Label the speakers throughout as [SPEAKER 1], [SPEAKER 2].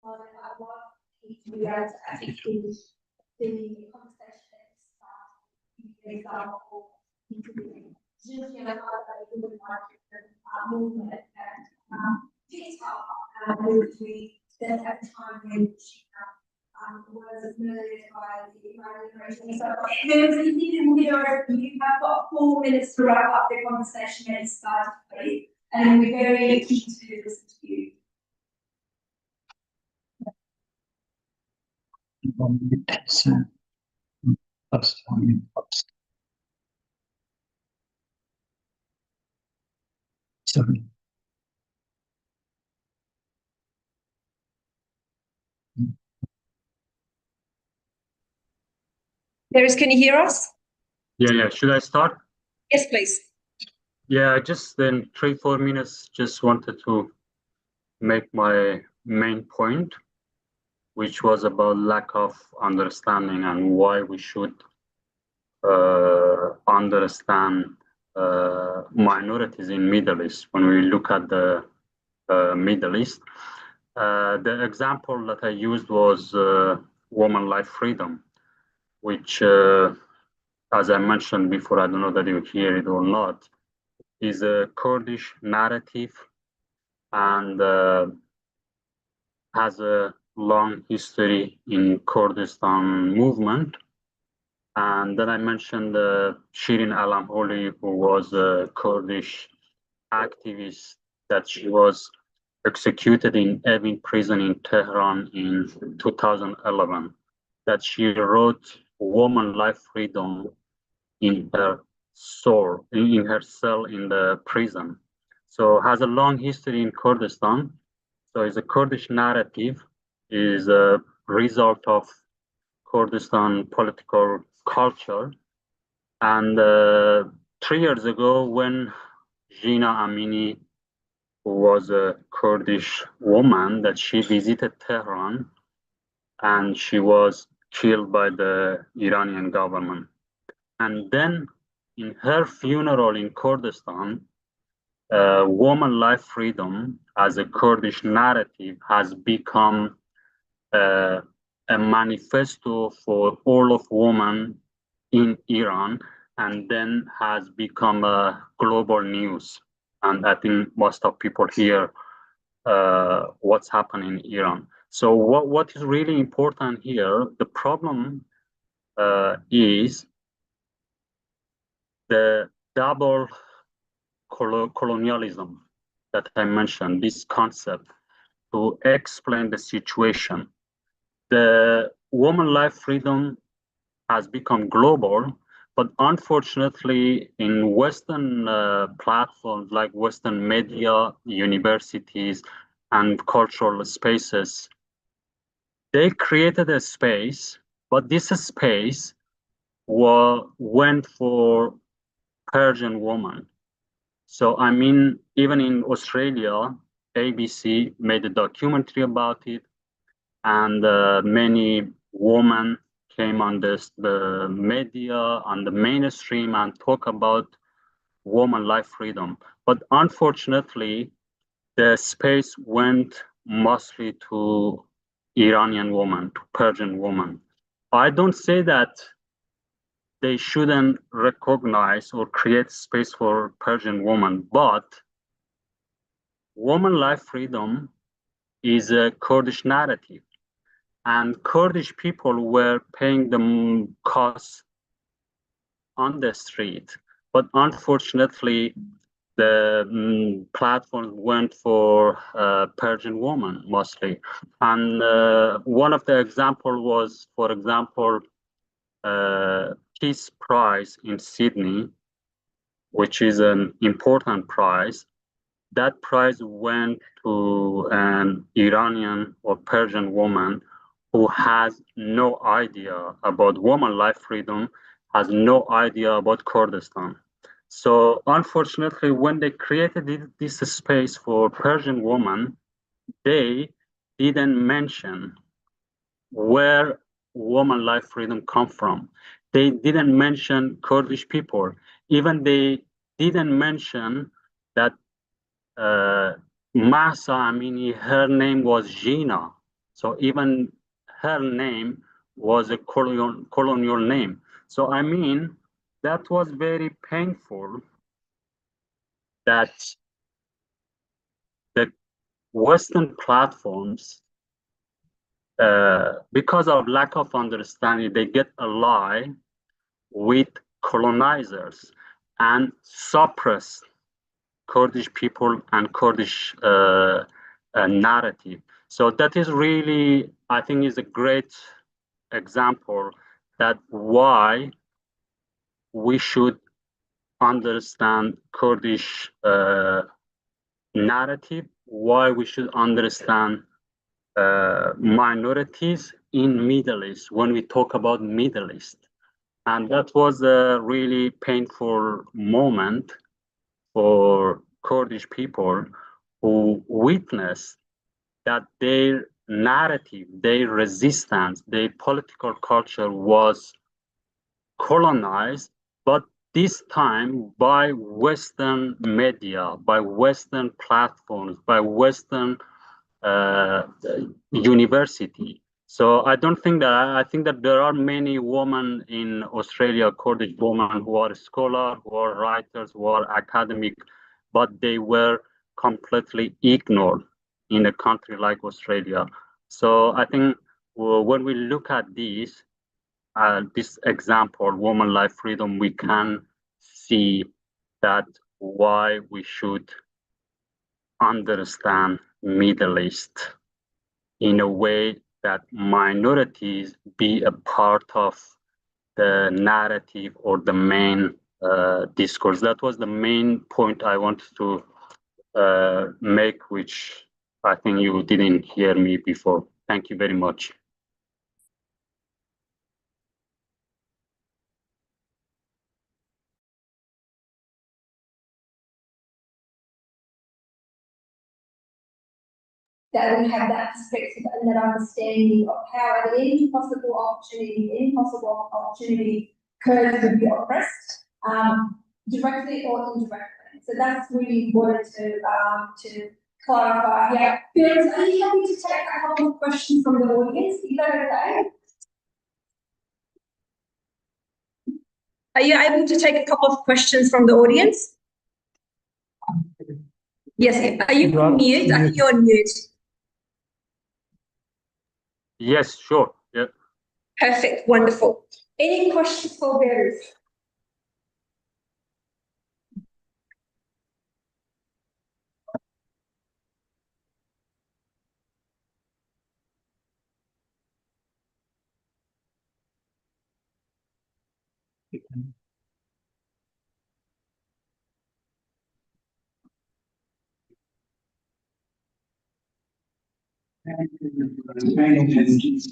[SPEAKER 1] I want to do that. I think the conversation is the example movement and we then at the time when she was murdered by the Iranian. So members, if you have got 4 minutes to wrap up the conversation and start, please. And we're very keen to listen to you.
[SPEAKER 2] Sorry.
[SPEAKER 1] Darius, can you hear us?
[SPEAKER 3] Yeah. Should I start?
[SPEAKER 1] Yes, please.
[SPEAKER 3] Yeah, just in 3-4 minutes, just wanted to make my main point, which was about lack of understanding and why we should understand minorities in Middle East when we look at the Middle East. The example that I used was woman life freedom, which, as I mentioned before, I don't know that you hear it or not, is a Kurdish narrative and has a long history in Kurdistan movement. And then I mentioned Shirin Alamholi, who was a Kurdish activist, that she was executed in Evin prison in Tehran in 2011, that she wrote Woman Life Freedom in her soul, in her cell in the prison. So has a long history in Kurdistan. So it's a Kurdish narrative, is a result of Kurdistan political culture. And 3 years ago, when Jina Amini, who was a Kurdish woman, that she visited Tehran and she was killed by the Iranian government. And then in her funeral in Kurdistan, woman life freedom as a Kurdish narrative has become a manifesto for all of women in Iran, and then has become a global news. And I think most of people hear what's happening in Iran. So what is really important here, the problem is the double colonialism that I mentioned, this concept, to explain the situation. The woman life freedom has become global, but unfortunately in Western platforms like Western media, universities, and cultural spaces, they created a space, but this space went for Persian woman. So I mean, even in Australia, ABC made a documentary about it, and many women came on the media, on the mainstream, and talk about woman life freedom. But unfortunately, the space went mostly to Iranian woman, to Persian woman. I don't say that they shouldn't recognize or create space for Persian woman, but woman life freedom is a Kurdish narrative. And Kurdish people were paying the costs on the street. But unfortunately, the platform went for Persian women mostly. And one of the example was, for example, Peace Prize in Sydney, which is an important prize. That prize went to an Iranian or Persian woman who has no idea about woman life freedom, has no idea about Kurdistan. So unfortunately, when they created this space for Persian women, they didn't mention where woman life freedom come from. They didn't mention Kurdish people. Even they didn't mention that Mahsa Amini, her name was Jina. So even her name was a colonial name. So I mean, that was very painful that the Western platforms, because of lack of understanding, they get ally with colonizers and suppress Kurdish people and Kurdish narrative. So that is really, I think, is a great example that why we should understand Kurdish narrative, why we should understand minorities in Middle East when we talk about Middle East. And that was a really painful moment for Kurdish people who witnessed that their narrative, their resistance, their political culture was colonized, but this time by Western media, by Western platforms, by Western university. So I don't think that, I think that there are many women in Australia, Kurdish women who are scholars, who are writers, who are academic, but they were completely ignored in a country like Australia. So I think when we look at this example, woman life freedom, we can see that why we should understand Middle East in a way that minorities be a part of the narrative or the main discourse. That was the main point I wanted to make, which I think you didn't hear me before. Thank you very much.
[SPEAKER 1] That we have that perspective and that understanding of how at any possible opportunity, Kurds would be oppressed, directly or indirectly. So that's really important to clarify. Yeah, Felix, are you happy to take a couple of questions from the audience? Is that okay? Are you able to take a couple of questions from the audience? Yes. Are you on mute? I think you're on mute.
[SPEAKER 3] Yes, sure. Yeah.
[SPEAKER 1] Perfect. Wonderful. Any questions for Beres?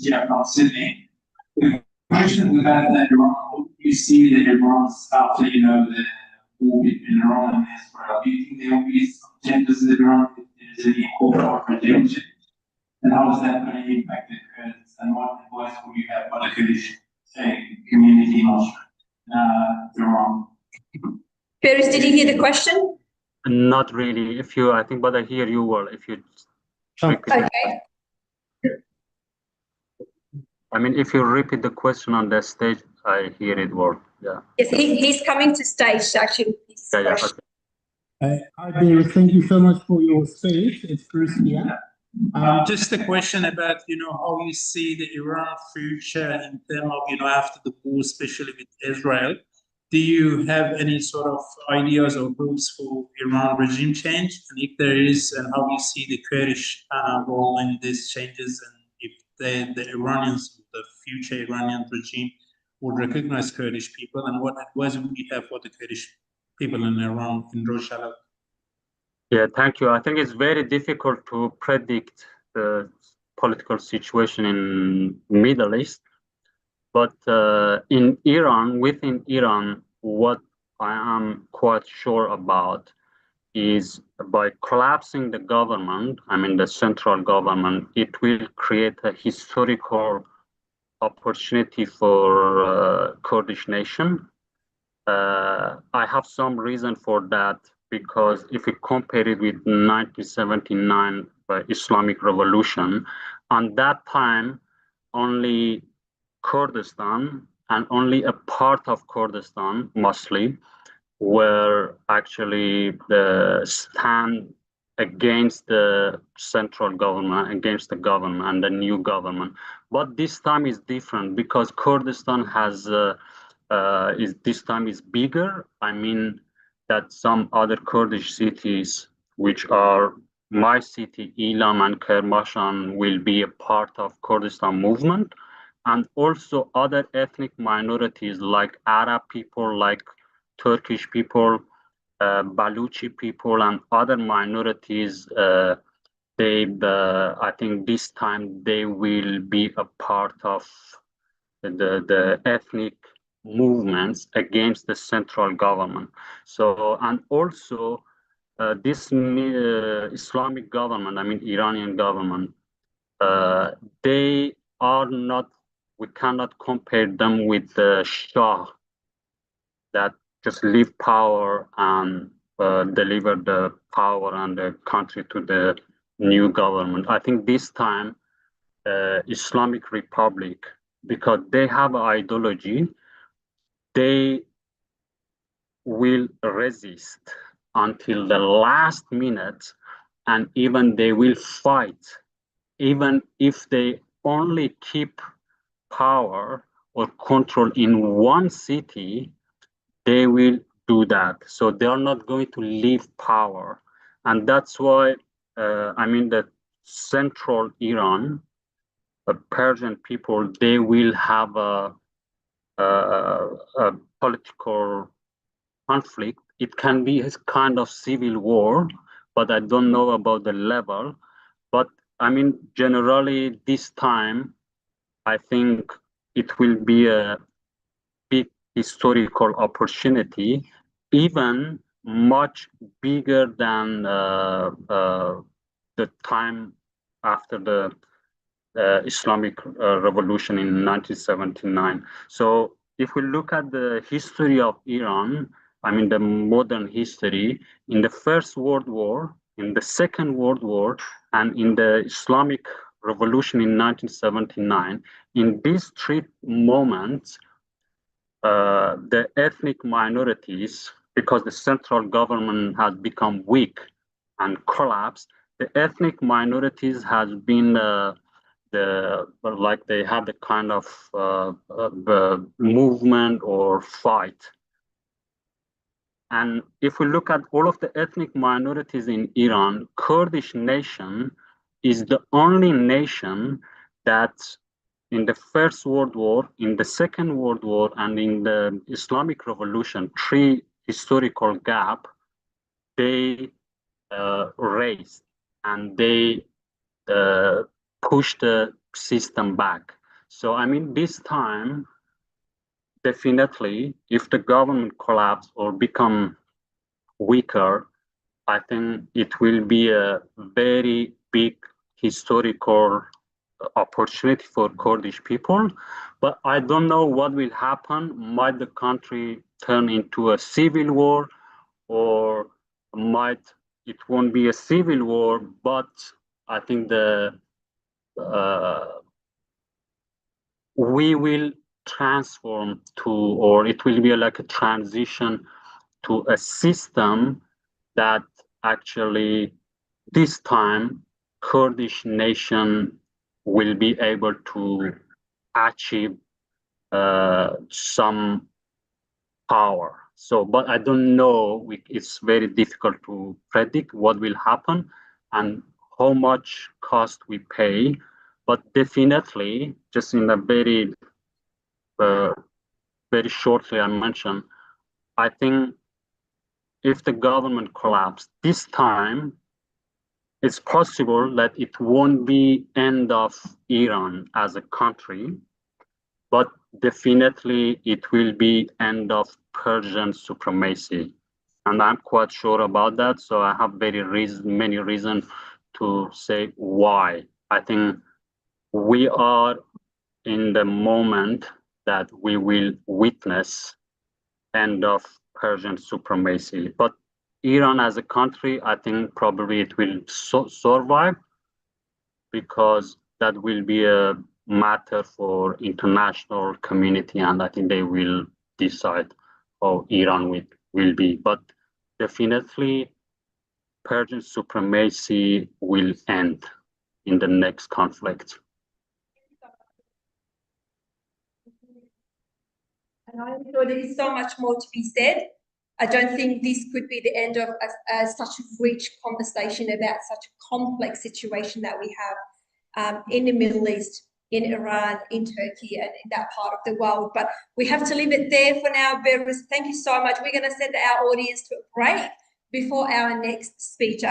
[SPEAKER 2] Yeah, from Sydney. The question about that Iran, you see that Iran's after, the war between Iran and Israel, do you think there will be some changes in Iran if there's any corporate protection? And how is that going to impact the Kurds? And what advice would you have for the Kurdish community in Iran?
[SPEAKER 1] Beres, did you hear the question?
[SPEAKER 3] Not really. If you, I think, but I hear you well. If you
[SPEAKER 1] Okay.
[SPEAKER 3] I mean, if you repeat the question on the stage, I hear it well. Yeah.
[SPEAKER 1] Yes, he's coming to stage to actually.
[SPEAKER 3] Yeah. Okay.
[SPEAKER 4] Hi, Beres. Thank you so much for your speech. It's Bruce here.
[SPEAKER 2] Just a question about, how you see the Iran future in terms of, after the war, especially with Israel. Do you have any sort of ideas or hopes for Iran regime change? And if there is, and how you see the Kurdish role in these changes, and if the Iranians, the future Iranian regime would recognize Kurdish people, and what advice would you have for the Kurdish people in Iran, in Rojava?
[SPEAKER 3] Yeah, thank you. I think it's very difficult to predict the political situation in Middle East, but in Iran, within Iran, what I am quite sure about is by collapsing the government, I mean the central government, it will create a historical opportunity for Kurdish nation. I have some reason for that, because if we compare it with 1979 Islamic revolution. And that time, only Kurdistan and only a part of Kurdistan, mostly, were actually the stand against the central government, against the government and the new government. But this time is different because Kurdistan has this time is bigger. I mean that some other Kurdish cities, which are my city, Ilam and Kermashan, will be a part of Kurdistan movement, and also other ethnic minorities like Arab people, like Turkish people, Baluchi people, and other minorities. I think this time they will be a part of the ethnic movements against the central government. So, and also this Islamic government, I mean Iranian government, they are not, we cannot compare them with the Shah that just leave power and deliver the power and the country to the new government. I think this time Islamic Republic, because they have an ideology, they will resist until the last minute, and even they will fight, even if they only keep power or control in one city, they will do that. So they are not going to leave power. And that's why, I mean, the central Iran, Persian people, they will have a political conflict. It can be a kind of civil war, but I don't know about the level. But I mean, generally, this time, I think it will be a big historical opportunity, even much bigger than the time after the Islamic Revolution in 1979. So if we look at the history of Iran, I mean the modern history, in the First World War, in the Second World War, and in the Islamic Revolution in 1979, in these three moments, the ethnic minorities, because the central government has become weak and collapsed, the ethnic minorities has been like they have the kind of movement or fight. And if we look at all of the ethnic minorities in Iran, Kurdish nation is the only nation that in the First World War, in the Second World War, and in the Islamic Revolution, three historical gap, they raised and they push the system back. So, I mean, this time, definitely, if the government collapse or become weaker, I think it will be a very big historical opportunity for Kurdish people. But I don't know what will happen. Might the country turn into a civil war, or it won't be a civil war, but I think we will transform to, or it will be like a transition to a system that actually this time Kurdish nation will be able to achieve some power. So, but I don't know, it's very difficult to predict what will happen and how much cost we pay. But definitely, just in a very shortly I mentioned, I think if the government collapses this time, it's possible that it won't be end of Iran as a country, but definitely it will be end of Persian supremacy. And I'm quite sure about that. So I have many reasons to say why. I think we are in the moment that we will witness end of Persian supremacy. But Iran as a country, I think probably it will survive, because that will be a matter for international community, and I think they will decide how Iran will be. But definitely, Persian supremacy will end in the next conflict.
[SPEAKER 1] And I'm sure there is so much more to be said. I don't think this could be the end of such a rich conversation about such a complex situation that we have in the Middle East, in Iran, in Turkey, and in that part of the world. But we have to leave it there for now, Behruz. Thank you so much. We're going to send our audience to a break before our next speech.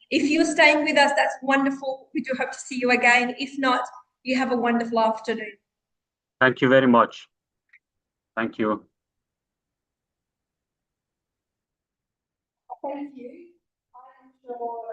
[SPEAKER 1] If you're staying with us, that's wonderful. We do hope to see you again. If not, you have a wonderful afternoon.
[SPEAKER 3] Thank you very much. Thank you.
[SPEAKER 1] Thank you. I'm sure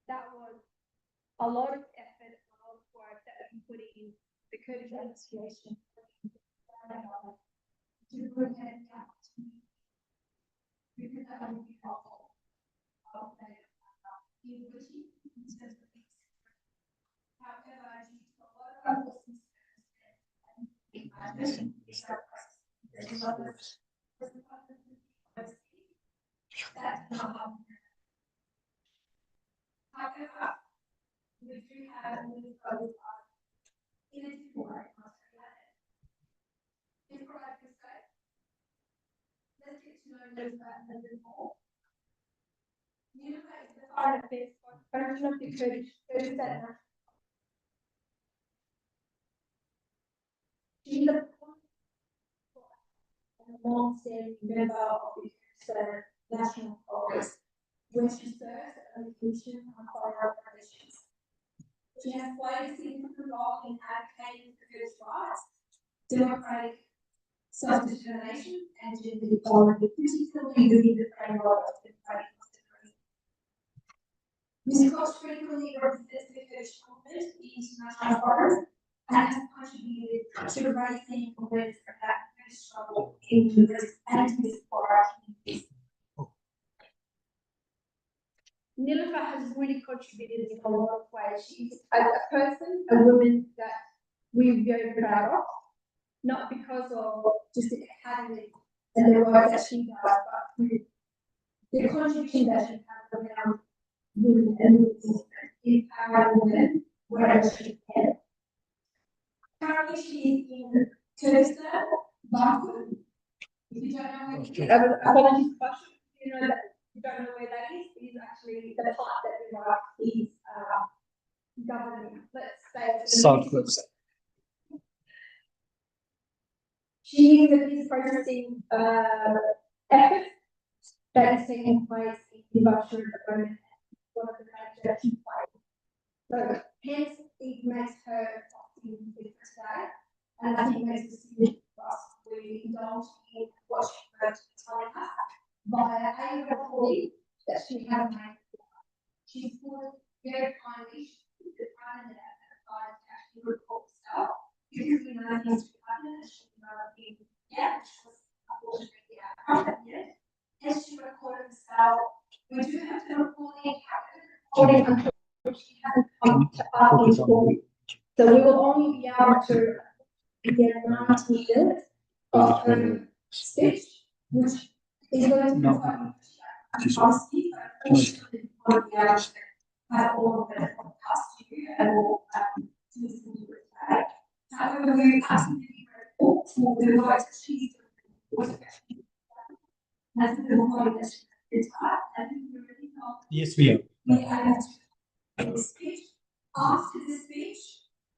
[SPEAKER 1] that was a lot of effort, a lot of work that we put in the Kurdish Association to bring it down to because that would be helpful. University in terms of things. However, due to a lot of other that's not happening. However, we do have a new code in a different way. In private state, let's get to know Nilufer a little more. Nilufer is the foreign affairs function of the Kurdish National. She's a long-standing member of the Kurdish National Congress, where she serves on the Commission on Foreign Relations. She has played a significant role in advocating for Kurdish rights, democratic self-determination, and gender equality, particularly within the framework of democratic constitution. Ms. Koch frequently represents the Kurdish movement in international forums and has contributed to raising awareness about the Kurdish struggle in US and diaspora communities. Nilufer has really contributed in a lot of ways. She's a person, a woman that we're very proud of, not because of just the academy and the work that she does, but the contribution that she has around women and women's empowering women wherever she can. Currently, she is in Kurdistan, Baku. If you don't know where apologies, you know that you don't know where that is, it is actually the part that Iraq is governing. Let's say
[SPEAKER 4] Southwest.
[SPEAKER 1] she is a peace processing effort that is taking place in Basra at the moment, one of the major key players. So hence it makes her different today, and I think makes a significant for us. We indulge in what she wrote telling us via a recording that she has made. She's put very kindly, she put the that aside to actually record herself, because we know history happened, and she was yet, which was unfortunately outcome yet. As she recorded herself, we do have the recording, until she hasn't come to our school. So we will only be able to get 90 minutes of her speech, which is going to be quite honesty, but unfortunately, we won't be able to have all of that podcast to you and we'll listen to it today. However, we're absolutely grateful for the work that she's doing. As the recording that she did, I think we're really helpful.
[SPEAKER 4] Yes, we are.
[SPEAKER 1] We have the speech. After the speech,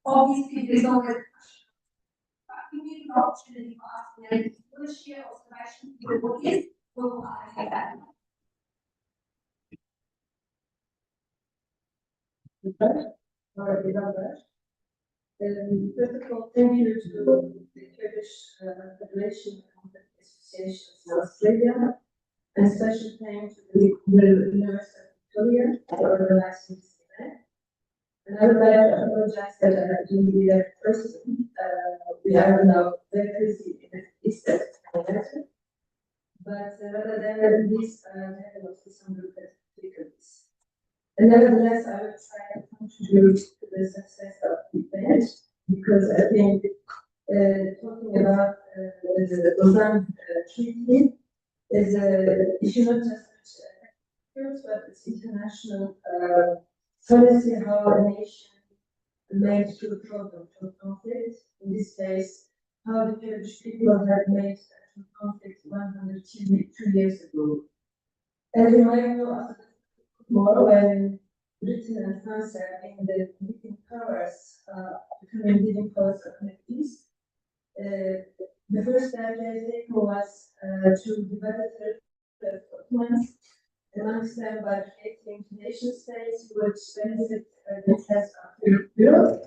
[SPEAKER 1] obviously there's always a question. But we need an opportunity for us to make a share observation for the audience. We will allocate that.
[SPEAKER 5] First of all, thank you to the Kurdish Federation of Associations in Australia, and special thanks to the University of Victoria for organizing this event. And I would like to apologize that I didn't be there person. We are now very busy in the Eastern Canada. But rather than this, there was some difficulties. And nevertheless, I will try to contribute to the success of the event, because I think talking about the Lausanne Treaty is an issue not just Kurds, but it's international policy, how a nation made to a problem, to a conflict. In this case, how the Kurdish people have made to conflict 102 years ago. And you might know, after more when Britain and France have been the leading powers, becoming leading powers of the East. The first step they taken was to develop the documents amongst them by creating nation states which benefit the interests of Europe.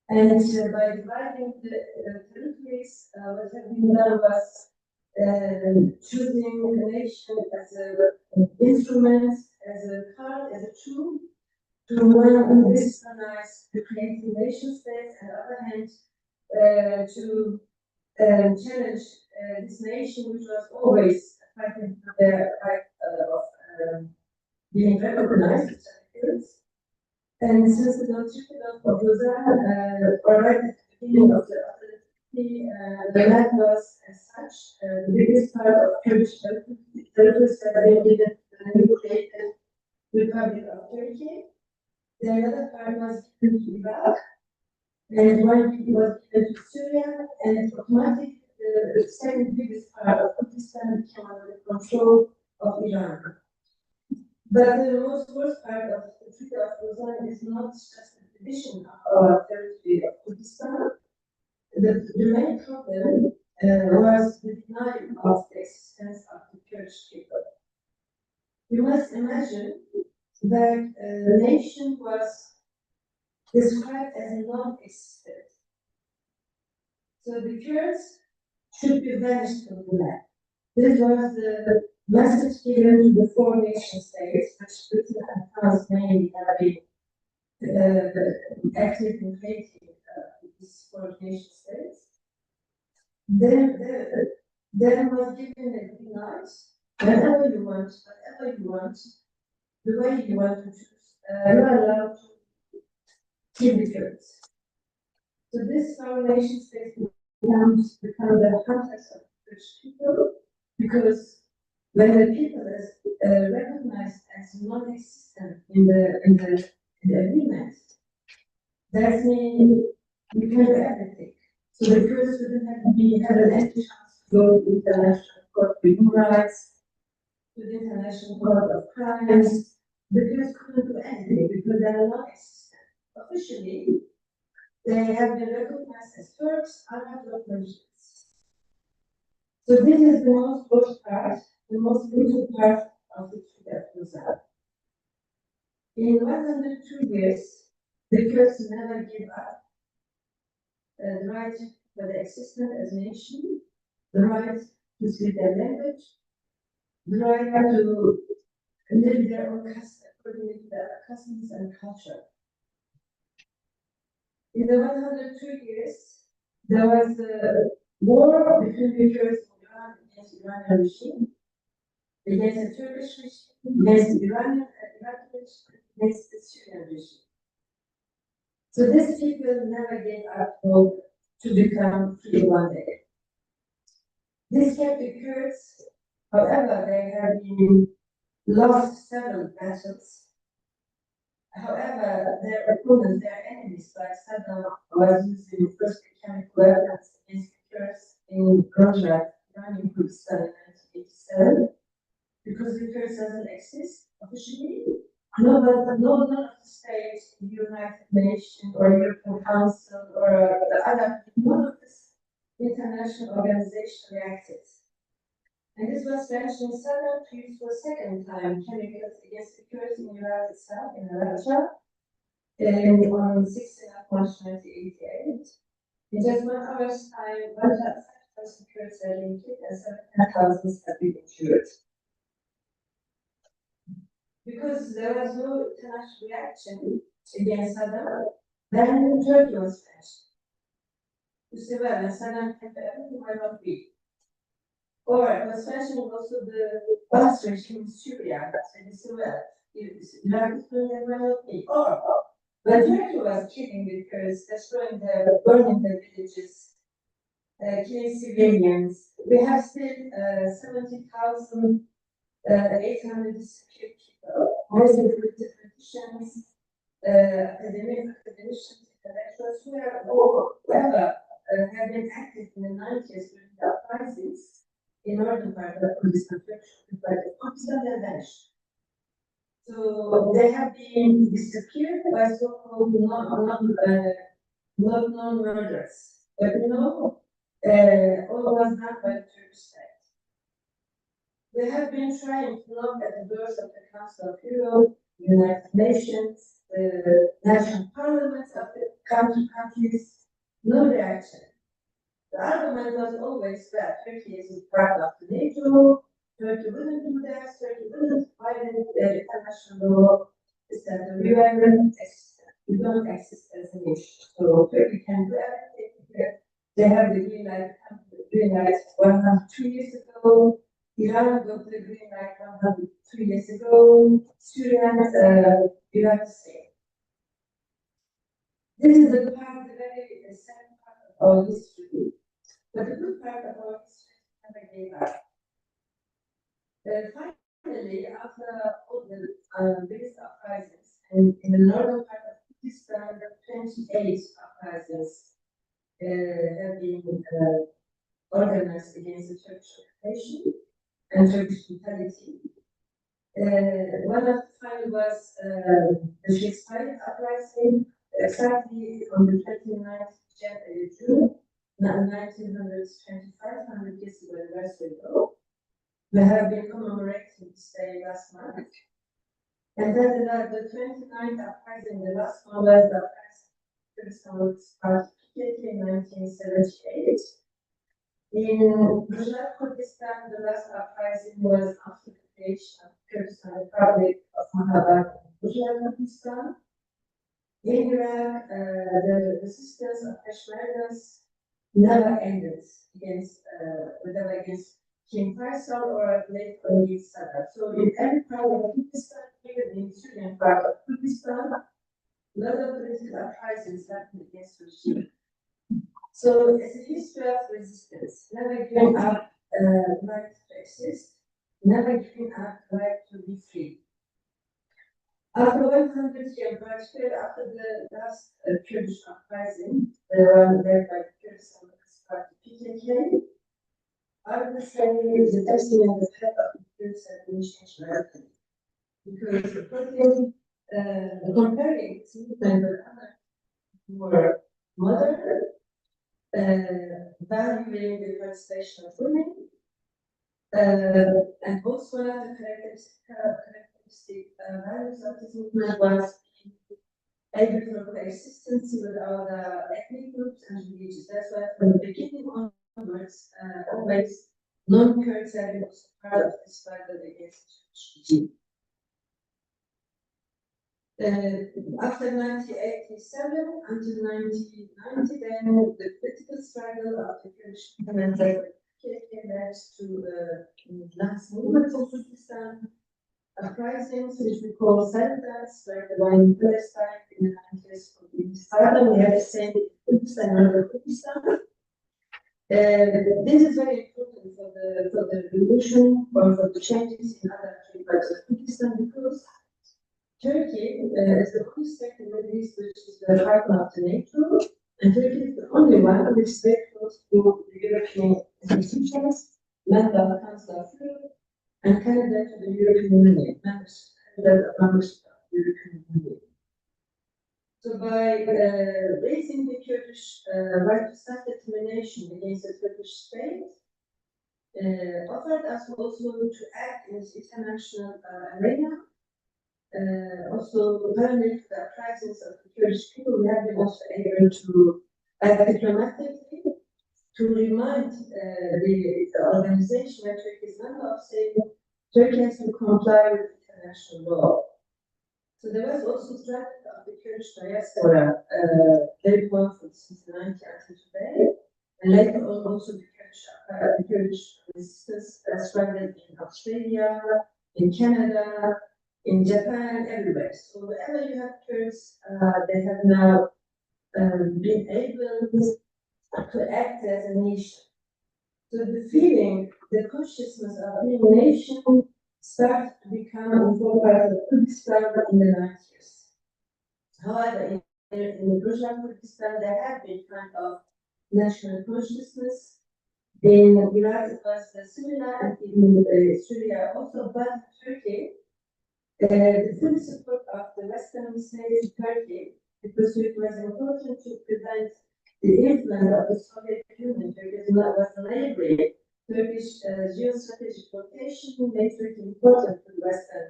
[SPEAKER 5] And by dividing the territories, what had been done was choosing a nation as an instrument, as a card, as a tool to one disciplinize the creating nation states, and on the other hand, to challenge this nation, which was always fighting for their right of being recognized as citizens. And since the Constitution of Lausanne, or right at the beginning of the land was as such the biggest part of Kurdish territories that they given the new created Republic of Turkey. The other part was given to Iraq, and one was given to Syria, and automatically the second biggest part of Kurdistan came under the control of Iran. But the most worst part of the Treaty of Lausanne is not just the division of our territory of Kurdistan. The main problem was the denial of the existence of the Kurdish people. You must imagine that the nation was described as non-existent. So the Kurds should be vanished from the land. This was the message given to the four nation states, which Britain and France mainly have been active in creating these four nation states. Then was given a green light, whenever you want, whatever you want, the way you want to choose. You are allowed to kill the Kurds. So this four nation states become the context of Kurdish people, because when the people is recognized as non-existent in the agreement, that means you can do everything. So the Kurds wouldn't have any chance to go to the International Court for Human Rights, to the International Court of Crimes. The Kurds couldn't do anything because they are not existent. Officially, they have been recognized as Turks under the Persians. So this is the most worst part, the most brutal part of the Treaty of Lausanne. In 102 years, the Kurds never give up the right for the existence as a nation, the right to speak their language, the right to live their own customs, according to their customs and culture. In the 102 years, there was a war between the Kurds and Iran against the Iranian regime, against the Turkish regime, against the Iranian and Iraqi regime, against the Syrian regime. So these people never gave up hope to become free one day. This kept the Kurds, however, they have been lost several battles. However, their opponents, their enemies, like Saddam, was using first chemical weapons against the Kurds in Rojava, Iranian Kurdistan in 1987, because the Kurds doesn't exist officially. None of the states, the United Nations or European Council or the other, none of this international organization reacted. And this was mentioned Saddam used for a second time chemicals against the Kurds in Iraq itself, in Raqqa, on 16th of March 1988. In just 1 hour's time, 1,000 Kurds have been killed and 7,000 have been injured. Because there was no international reaction against Saddam, then Turkey was smashed. You say, well, when Saddam came to everything, why not we? Or it was mentioned also the Ba'ath regime in Syria, and you say, well, Iraq is doing it, why not we? Or when Turkey was killing the Kurds, destroying burning the villages, killing civilians, we have still 70,000 800 disappeared people, most of the politicians, academicians, intellectuals who have have been active in the 90s during the uprisings in northern part of Kurdistan, but Kurdistan has vanished. So they have been disappeared by so-called not known murders. But all was done by the Turkish state. They have been trying to knock at the doors of the Council of Europe, the United Nations, the national parliaments of the countries, no reaction. The argument was always that Turkey is part of the NATO, Turkey wouldn't do that, Turkey wouldn't violate the international law. is that the realignment we don't exist as a nation. So Turkey can do everything. They have the green light 102 years ago. Iran got the green light 103 years ago. Syrians, you have to say. This is the part, the very sad part of our history. But the good part of our history never gave up. Finally, after all the biggest uprisings, and in the northern part of Kurdistan, 28 uprisings have been organized against the Turkish occupation and Turkish brutality. One of the final was the Shakespeare uprising, exactly on the 29th June 1925, 100 years ago, anniversary ago. We have been commemorating this day last month. And then the 29th uprising, the last one was the uprising Kurdistan was part of PKK in 1978. In Kurdistan, the last uprising was after the creation of Kurdistan Republic of Mahabad in Kurdistan. In Iraq, the resistance of Peshmergas never ended against King Faisal or late Khalid Sadat. So in every part of Kurdistan, even in the Syrian part of Kurdistan, a lot of political uprisings happened against regime. So it's a history of resistance, never giving up right to exist, never giving up right to be free. After 100 years, particularly after the last Kurdish uprising, the one led by Kurdistan Party PKK, I would say the destiny of the path of the Kurds has been changed radically. Because comparing this movement with other who were modern, valuing the participation of women, and also one of the characteristic values of this movement was being able to coexistence with other ethnic groups and religions. That's why from the beginning onwards, always non-Kurds have been also part of this struggle against the regime. After 1987 until 1990, then the political struggle of the Kurdish movement led to last movement of Kurdistan uprisings, which we call Seltas, like the one in Palestine in the 90s. We have the same in Kurdistan and other Kurdistan. This is very important for the revolution or for the changes in other parts of Kurdistan because Turkey is the only state in the Middle East which is the partner of the NATO, and Turkey is the only one which is very close to the European institutions, member of the Council of Europe, and candidate to the European Union, members of the European Union. So by raising the Kurdish right to self-determination against the Turkish state, offered us also to act in the international arena. Also, parallel to the uprisings of the Kurdish people, we have been also able to act diplomatically to remind the organization where Turkey is member of saying Turkey has to comply with international law. So there was also strategy of the Kurdish diaspora very powerful since the 90s until today, and later on also the Kurdish resistance struggled in Australia, in Canada, in Japan, everywhere. So wherever you have Kurds, they have now been able to act as a nation. So the feeling, the consciousness of being a nation started to become a full part of Kurdistan in the 90s. However, in the Persian Kurdistan, there had been kind of national consciousness. In Iraq, it was similar, and in Syria also, but Turkey, the full support of the Western states in Turkey, because it was important to prevent the influence of the Soviet Union, because it was slavery. Turkish geostrategic location made Turkey important to the Western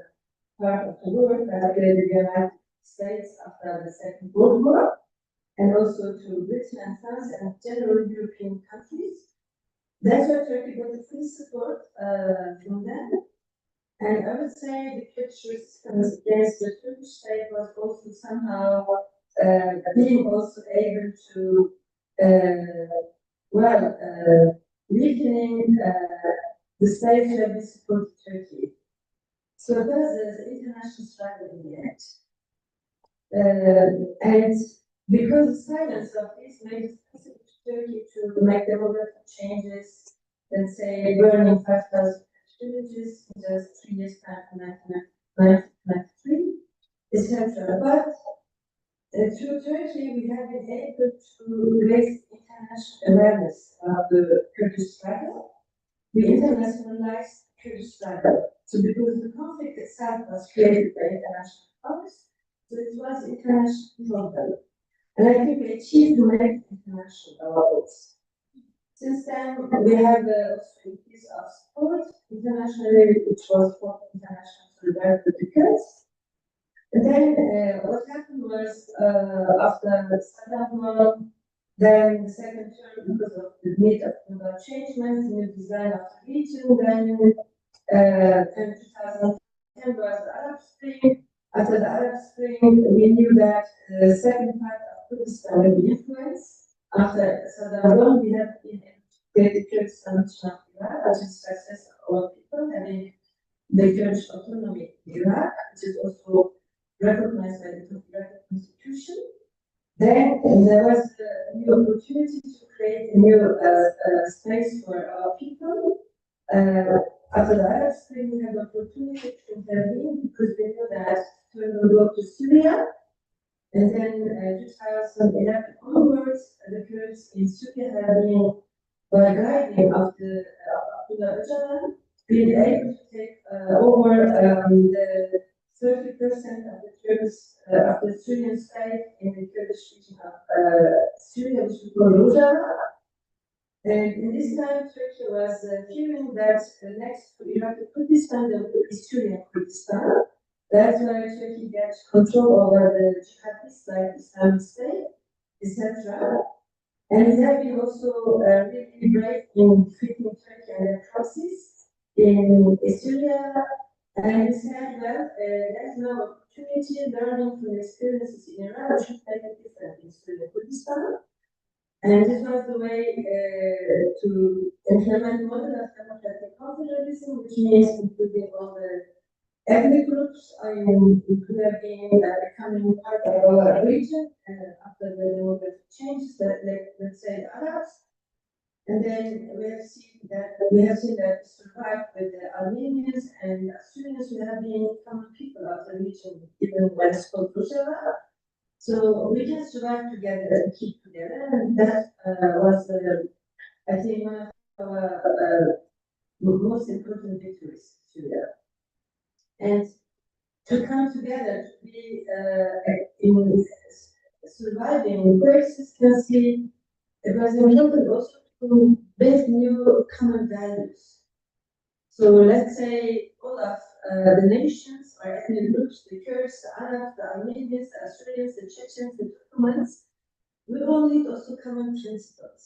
[SPEAKER 5] part of the world, particularly the United States after the Second World War, and also to Britain and France and general European countries. That's why Turkey got the full support from them. And I would say the Kurdish resistance against the Turkish state was also somehow being also able to, weakening the state that we support Turkey. So there's an international struggle in the end. And because the silence of this made it possible to Turkey to make demographic changes, let's say burning 5,000 villages in just 3 years time from 1993, etc. But through Turkey, we have been able to raise international awareness of the Kurdish struggle. We internationalized Kurdish struggle. So because the conflict itself was created by international powers, so it was international problem. And I think we achieved to make it international awards. Since then, we have also increase of support internationally, which was for international solidarity with the Kurds. And then what happened was after Saddam won, then the second term, because of the need of changements, new design of the region, then in 2010 was the Arab Spring. After the Arab Spring, we knew that the second part of Kurdistan will be influenced. After Saddam won, we have been able to create the Kurdistan of Iraq, which is success of all people having the Kurdish autonomy in Iraq, which is also recognized by the Iraqi constitution. Then there was a new opportunity to create a new space for our people. After the Arab Spring, we had the opportunity to intervene because we knew that we will go to Syria. And then 2011 onwards, the Kurds in Syria have been, by guiding of the Abdullah Öcalan, been able to take over the 30% of the Kurds of the Syrian state in the Kurdish region of Syria, which we call Rojava. And in this time, Turkey was fearing that next to Iraqi Kurdistan, there would be Syrian Kurdistan. That's why Turkey gets control over the jihadists like Islamic State, etc. And we have been also really brave in defeating Turkey and their proxies in Syria. And we said, well, there's no opportunity learning from experiences in Iran, we should make it different in Syria, Kurdistan. And this was the way to implement model of democratic confederalism, which means including all the ethnic groups. It could have been becoming part of our region after the demographic changes that, let's say, the Arabs. And then we have seen that we survived with the Armenians and Assyrians. We have been common people of the region, even when it's called Rojava. So we can survive together and keep together, and that was, I think, one of our most important victories in Syria. And to come together, to be in surviving coexistency, it was important also to build new common values. So let's say all of the nations or ethnic groups, the Kurds, the Arabs, the Armenians, the Assyrians, the Chechens, the Turkmens, we all need also common principles.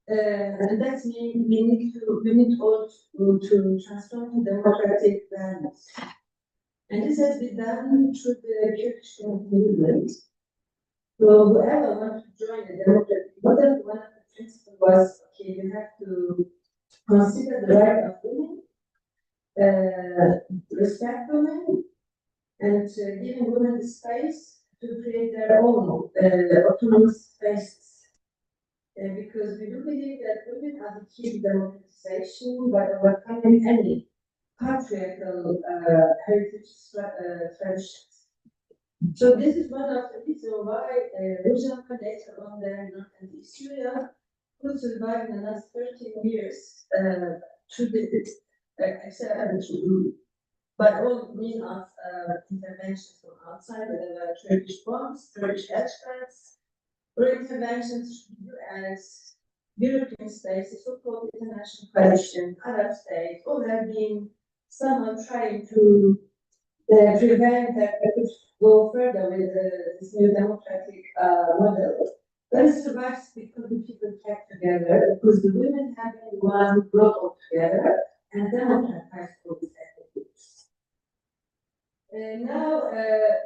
[SPEAKER 5] And that means we need all to transform democratic values. And this has been done through the Kurdish movement. So whoever wants to join the democratic model, one of the principles was, okay, you have to consider the right of women, respect women, and giving women the space to create their own autonomous spaces. Because we do believe that women are the key to democratization by overcoming any patriarchal heritage traditions. So this is one of the reasons why Rojava later on there in northern Syria could survive in the last 13 years through this, by all means of interventions from outside, whether they were Turkish bombs, Turkish airstrikes, or interventions from the US, European states, the so-called international coalition, Arab states, all have been somehow trying to prevent that they could go further with this new democratic model. But it survives because the people kept together, because the women have been the ones who brought all together and democratized all these ethnic now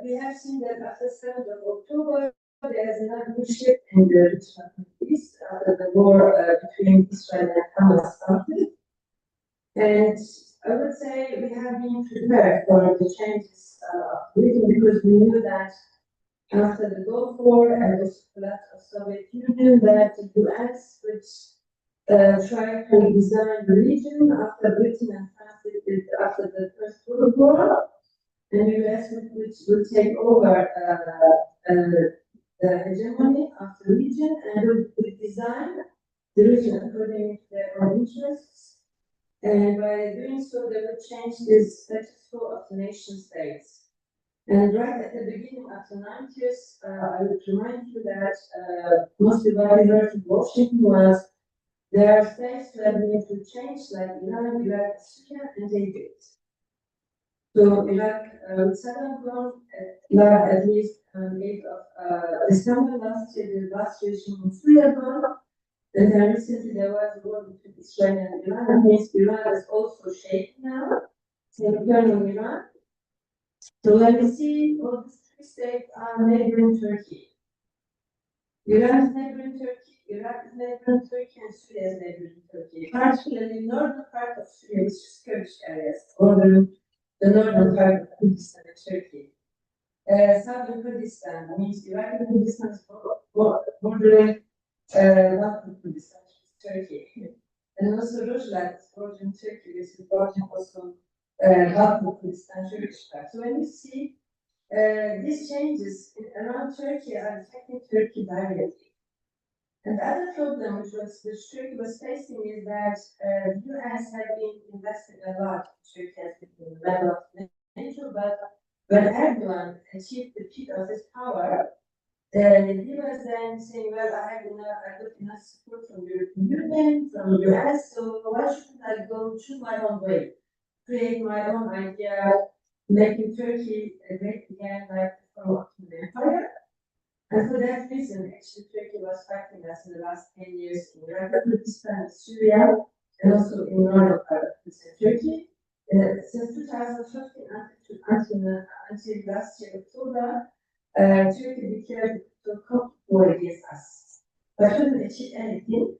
[SPEAKER 5] we have seen that after 7th of October, there has another new shift in the regional conflicts after the war between Israel and Hamas started. And I would say we have been prepared for the changes of the region because we knew that after the Gulf War and the collapse of Soviet Union, that the US, which tried to design the region after Britain and France did after the First World War, and the US which will take over the hegemony of the region and will design the region according to their own interests. And by doing so, they will change the status quo of the nation states. And right at the beginning of the 90s, I would remind you that mostly what we heard in Washington was there are states that need to change, like Iran, Iraq, Syria, and Egypt. So Iraq, Saddam gone, at least on 8th of December last year, the last regime in Syria gone. And then recently there was a war between Israel and Iran. That means Iran is also shaking now. So turning Iran. So when we see all these three states are neighboring Turkey. Iran is neighboring Turkey, Iraq is neighboring Turkey, and Syria is neighboring Turkey. Particularly northern part of Syria, which is Kurdish areas, bordering the northern part of Kurdistan and Turkey. Southern Kurdistan means Iraq and Kurdistan is bordering northern Kurdistan, which is Turkey. And also Rojava is bordering Turkey, which is bordering also northern Kurdistan, Turkish part. So when you see these changes around Turkey are affecting Turkey directly. And the other problem which Turkey was facing is that the US had been investing a lot in Turkey as the member of NATO, but when Erdogan achieved the peak of his power, he was then saying, well, I got enough support from the European Union, from the US, so why shouldn't I go choose my own way, create my own idea, making Turkey great again like the former Ottoman Empire. And for that reason, actually, Turkey was fighting us in the last 10 years in Iraq, Kurdistan, Syria, and also in northern part of Turkey. Since 2015 until last year, October, Turkey declared to come war against us, but couldn't achieve anything.